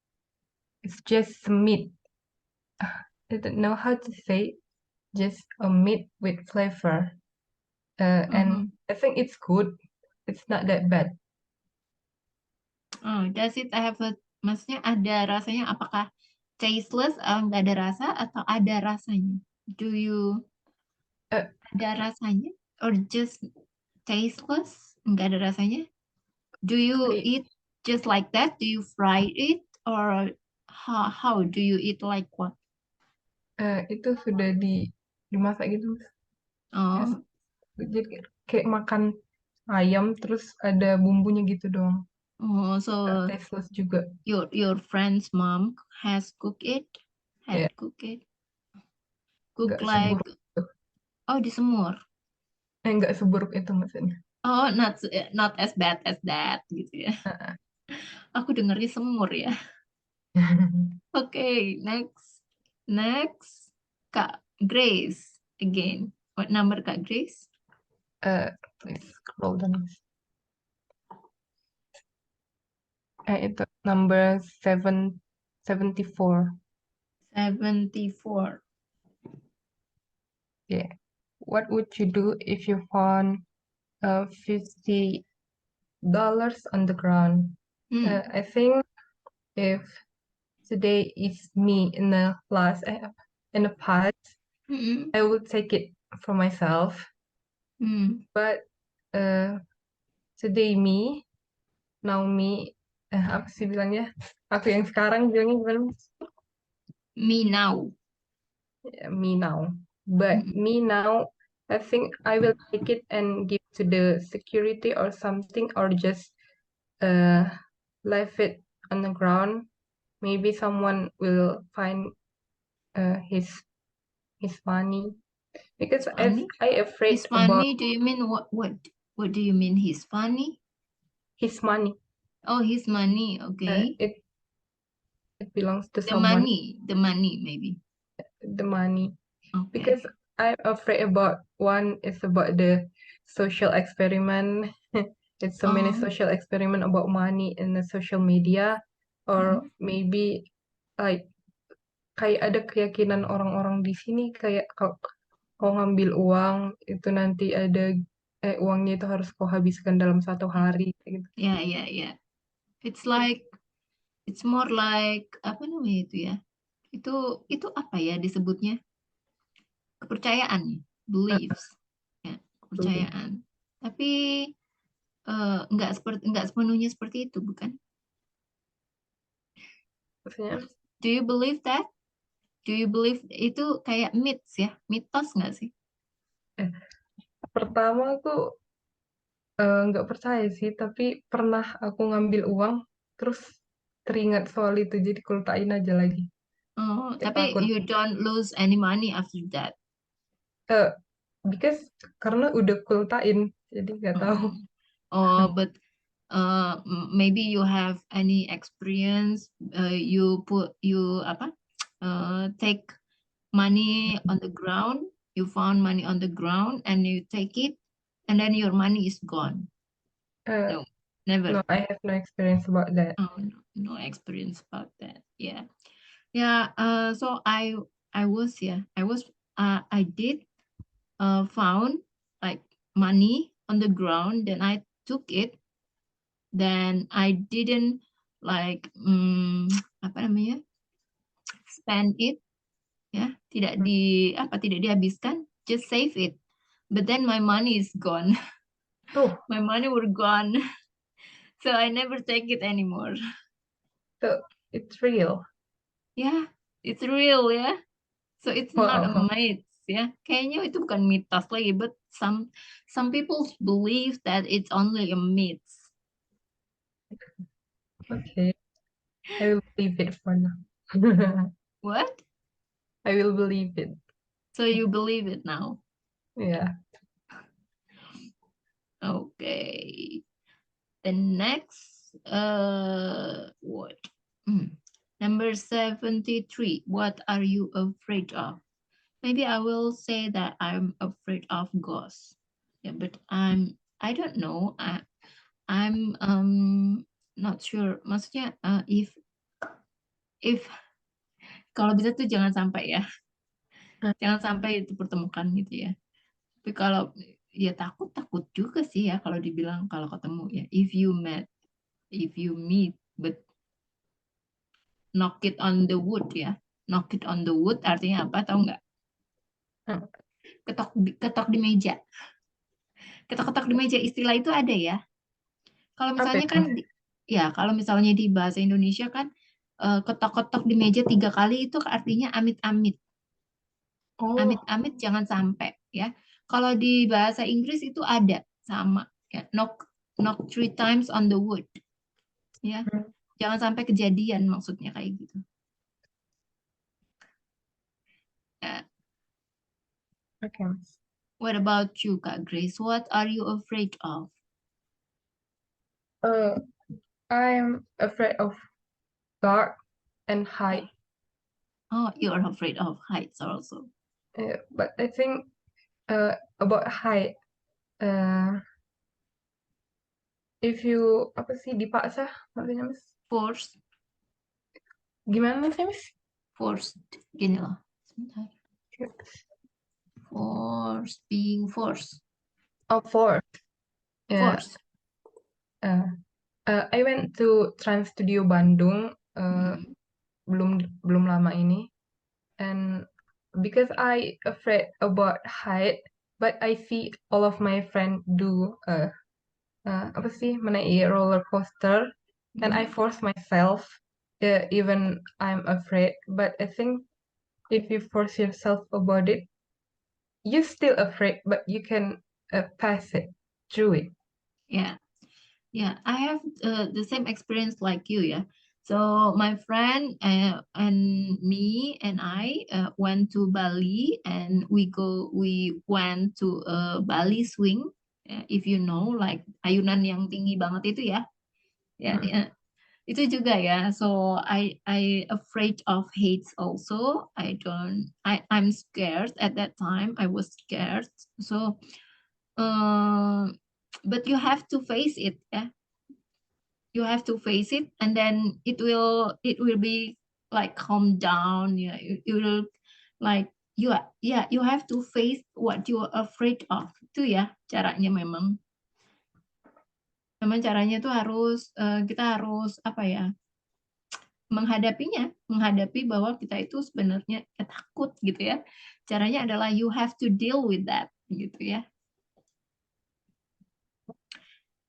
It's just meat. I don't know how to say. Just a meat with flavor. And I think it's good. It's not that bad. Oh, does it have maksudnya ada rasanya, apakah tasteless, nggak ada rasa, atau ada rasanya? Do you ada rasanya or just tasteless, nggak ada rasanya? Do you I- eat just like that? Do you fry it or how do you eat, like what? Itu sudah dimasak gitu. Yes. Oh, Jadi kayak makan ayam terus ada bumbunya gitu dong. so Tasteless juga. your friend's mom has cooked it, Ya, had cooked it. Cook Nggak like, seburuk itu. disemur. Nggak seburuk itu maksudnya. Oh, not as bad as that gitu ya. Aku dengernya semur ya. Oke, next. Next, Kak Grace again. What number Kak Grace? Please scroll down. Itu number 74. 74. Yeah. What would you do if you found $50 on the ground? Hmm. I think if today is me in the past, Hmm. I would take it for myself. Hmm. But today me, now me, apa sih bilangnya? Aku yang sekarang bilangnya gimana? Me now. Me now. But Hmm. me now, I think I will take it and give to the security or something, or just leave it on the ground. Maybe someone will find his money, because Funny? I He's afraid about funny. Do you mean what do you mean he's funny? his money. Oh, his money. Okay. It belongs to The someone. money maybe. The money, because Okay. I'm afraid about one is about the social experiment. It's so many Oh. social experiment about money in the social media, or Mm. maybe like kayak ada keyakinan orang-orang di sini kayak kalau kau ngambil uang itu nanti ada uangnya itu harus kau habiskan dalam 1 hari gitu. Yeah, yeah, yeah. It's like it's more like apa namanya itu ya? Itu apa ya disebutnya? Kepercayaan, ya? Beliefs. Ya, kepercayaan. Tapi nggak sepenuhnya seperti itu, bukan? Maksudnya Do you believe that? Do you believe itu kayak myths ya? Mitos nggak sih? pertama aku nggak percaya sih, tapi pernah aku ngambil uang terus teringat soal itu, jadi kultain aja lagi. Oh, Kayak tapi takut. you don't lose any money after that. Eh, because karena udah kultain, jadi nggak tahu. Oh, oh, but maybe you have any experience. You apa? Take money on the ground. You found money on the ground and you take it, and then your money is gone. Eh, No, never. no, I have no experience about that. Oh, no, no experience about that. Yeah, yeah. So I did found like money on the ground. Then I took it. Then I didn't like apa namanya spend it. Ya, tidak dihabiskan. Just save it. But then my money is gone. Oh, My money were gone. So I never take it anymore. so it's real. Yeah, it's real ya. So it's not a Wow. myth ya. Kayaknya itu bukan mitos lagi, but some people believe that it's only a myth. Okay, I will believe it for now. What? I will believe it. So you believe it now? Yeah. Okay. The next, what? Number 73. What are you afraid of? Maybe I will say that I'm afraid of ghosts. Yeah, but I don't know. I'm not sure. Maksudnya if kalau bisa tuh jangan sampai ya. Jangan sampai itu pertemukan gitu ya. Tapi kalau ya takut juga sih ya kalau dibilang kalau ketemu ya. If you meet, but knock it on the wood ya. Knock it on the wood artinya apa? Tahu nggak? Ketok di meja. Ketok-ketok di meja istilah itu ada ya. Kalau Apa misalnya itu? kan, ya kalau misalnya di bahasa Indonesia kan ketok-ketok di meja 3 kali itu artinya amit-amit. Oh, Amit-amit jangan sampai ya. Kalau di bahasa Inggris itu ada sama ya. Knock knock 3 times on the wood ya. Jangan sampai kejadian maksudnya kayak gitu. Ya, Oke, Miss. What about you, Kak Grace? What are you afraid of? I'm afraid of dark and height. Oh, you're afraid of heights also. But I think about height, if you apa sih dipaksa maksudnya Miss? Forced, Gimana sih Miss? forced. Gini loh. Sebentar. Forced, being forced. Oh, forced. Yeah. Forced. I went to Trans Studio Bandung belum lama ini, and because I afraid about height, but I see all of my friend do apa sih menaiki roller coaster, and I force myself even I'm afraid. But I think if you force yourself about it, you're still afraid, but you can pass it through it. Yeah, I have the same experience like you, yeah. So my friend and me and I went to Bali, and we went to a Bali swing. If you know, like ayunan yang tinggi banget itu ya. Ya, itu juga ya. So I afraid of heights also. I'm scared at that time. I was scared. So but you have to face it, yeah. You have to face it, and then it will be like calm down. Yeah, you will like you have to face what you are afraid of. Itu ya caranya, memang caranya tuh harus kita harus apa ya, menghadapi bahwa kita itu sebenarnya takut gitu ya. Caranya adalah you have to deal with that gitu ya.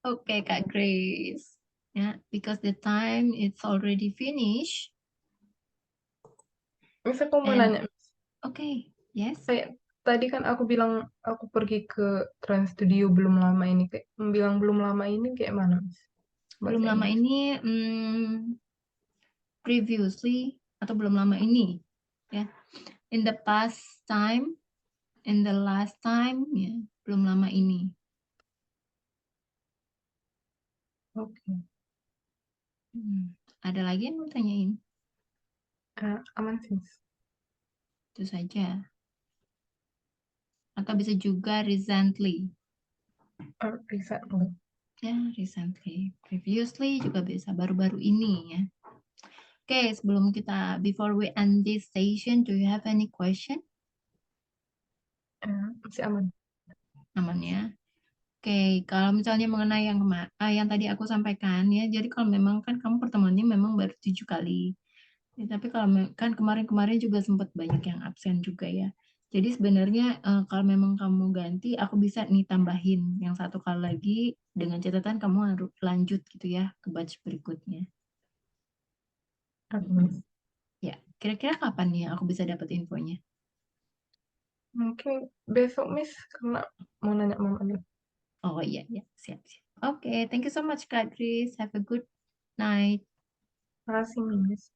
Oke, Kak Grace. Ya, because the time it's already finished. Miss, aku mau And nanya, okay, yes. kayak tadi kan aku bilang aku pergi ke Trans Studio belum lama ini, kayak bilang belum lama ini kayak mana Miss? Belum Bahasa lama Inggris. ini previously atau belum lama ini ya. In the past time, in the last time ya, belum lama ini. Oke. Ada lagi yang mau tanyain? Aman sih Miss. Itu saja. Atau bisa juga recently. Recently. Ya, recently. Previously juga bisa, baru-baru ini ya. Oke, sebelum kita, before we end this session, do you have any question? Masih aman. Aman ya. Oke, kalau misalnya mengenai yang tadi aku sampaikan ya, jadi kalau memang kan kamu pertemuannya memang baru 7 kali. Ya, tapi kalau kan kemarin-kemarin juga sempat banyak yang absen juga ya. Jadi sebenarnya kalau memang kamu ganti, aku bisa nih tambahin yang 1 kali lagi dengan catatan kamu harus lanjut gitu ya ke batch berikutnya. Ya, kira-kira kapan nih aku bisa dapat infonya? Mungkin besok Miss, karena mau nanya mama dulu. Oh iya, ya, siap. Oke, thank you so much Kak Grace. Have a good night. Makasih Miss.